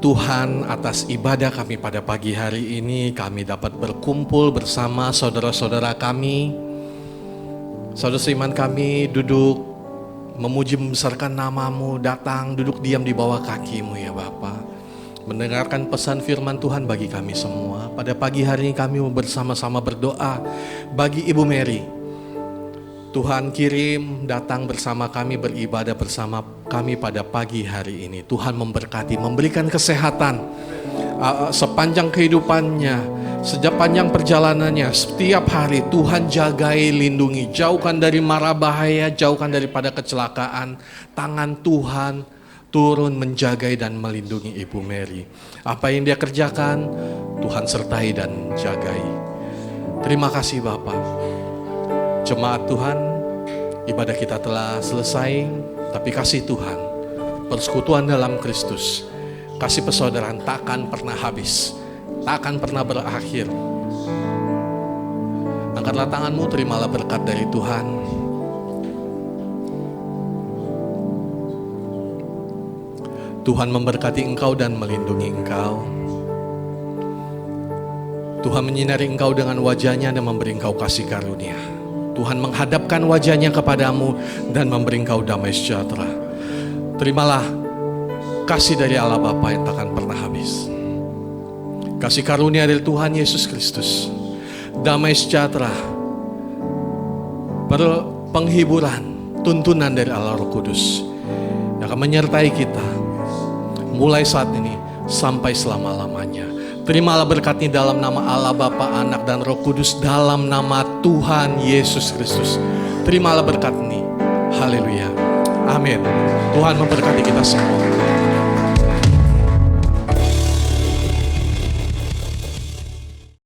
Tuhan atas ibadah kami pada pagi hari ini. Kami dapat berkumpul bersama saudara-saudara kami. Saudara seiman kami duduk memuji membesarkan nama-Mu, datang duduk diam di bawah kaki-Mu ya Bapa. Mendengarkan pesan firman Tuhan bagi kami semua. Pada pagi hari ini kami bersama-sama berdoa bagi Ibu Mary. Tuhan kirim datang bersama kami, beribadah bersama kami pada pagi hari ini. Tuhan memberkati, memberikan kesehatan sepanjang kehidupannya, sepanjang perjalanannya. Setiap hari Tuhan jagai, lindungi, jauhkan dari mara bahaya, jauhkan daripada kecelakaan. Tangan Tuhan turun menjagai dan melindungi Ibu Mary. Apa yang dia kerjakan, Tuhan sertai dan jagai. Terima kasih Bapak. Jemaat Tuhan, ibadah kita telah selesai, tapi kasih Tuhan, persekutuan dalam Kristus, kasih persaudaraan takkan pernah habis, takkan pernah berakhir. Angkatlah tanganmu, terimalah berkat dari Tuhan. Tuhan memberkati engkau dan melindungi engkau. Tuhan menyinari engkau dengan wajahnya dan memberi engkau kasih karunia. Tuhan menghadapkan wajahnya kepadamu dan memberi engkau damai sejahtera. Terimalah kasih dari Allah Bapa yang takkan pernah habis. Kasih karunia dari Tuhan Yesus Kristus, damai sejahtera, penghiburan, tuntunan dari Allah Roh Kudus yang akan menyertai kita mulai saat ini sampai selama-lamanya. Terimalah berkat ini dalam nama Allah Bapa, Anak dan Roh Kudus, dalam nama Tuhan Yesus Kristus. Terimalah berkat ini. Haleluya. Amin. Tuhan memberkati kita semua.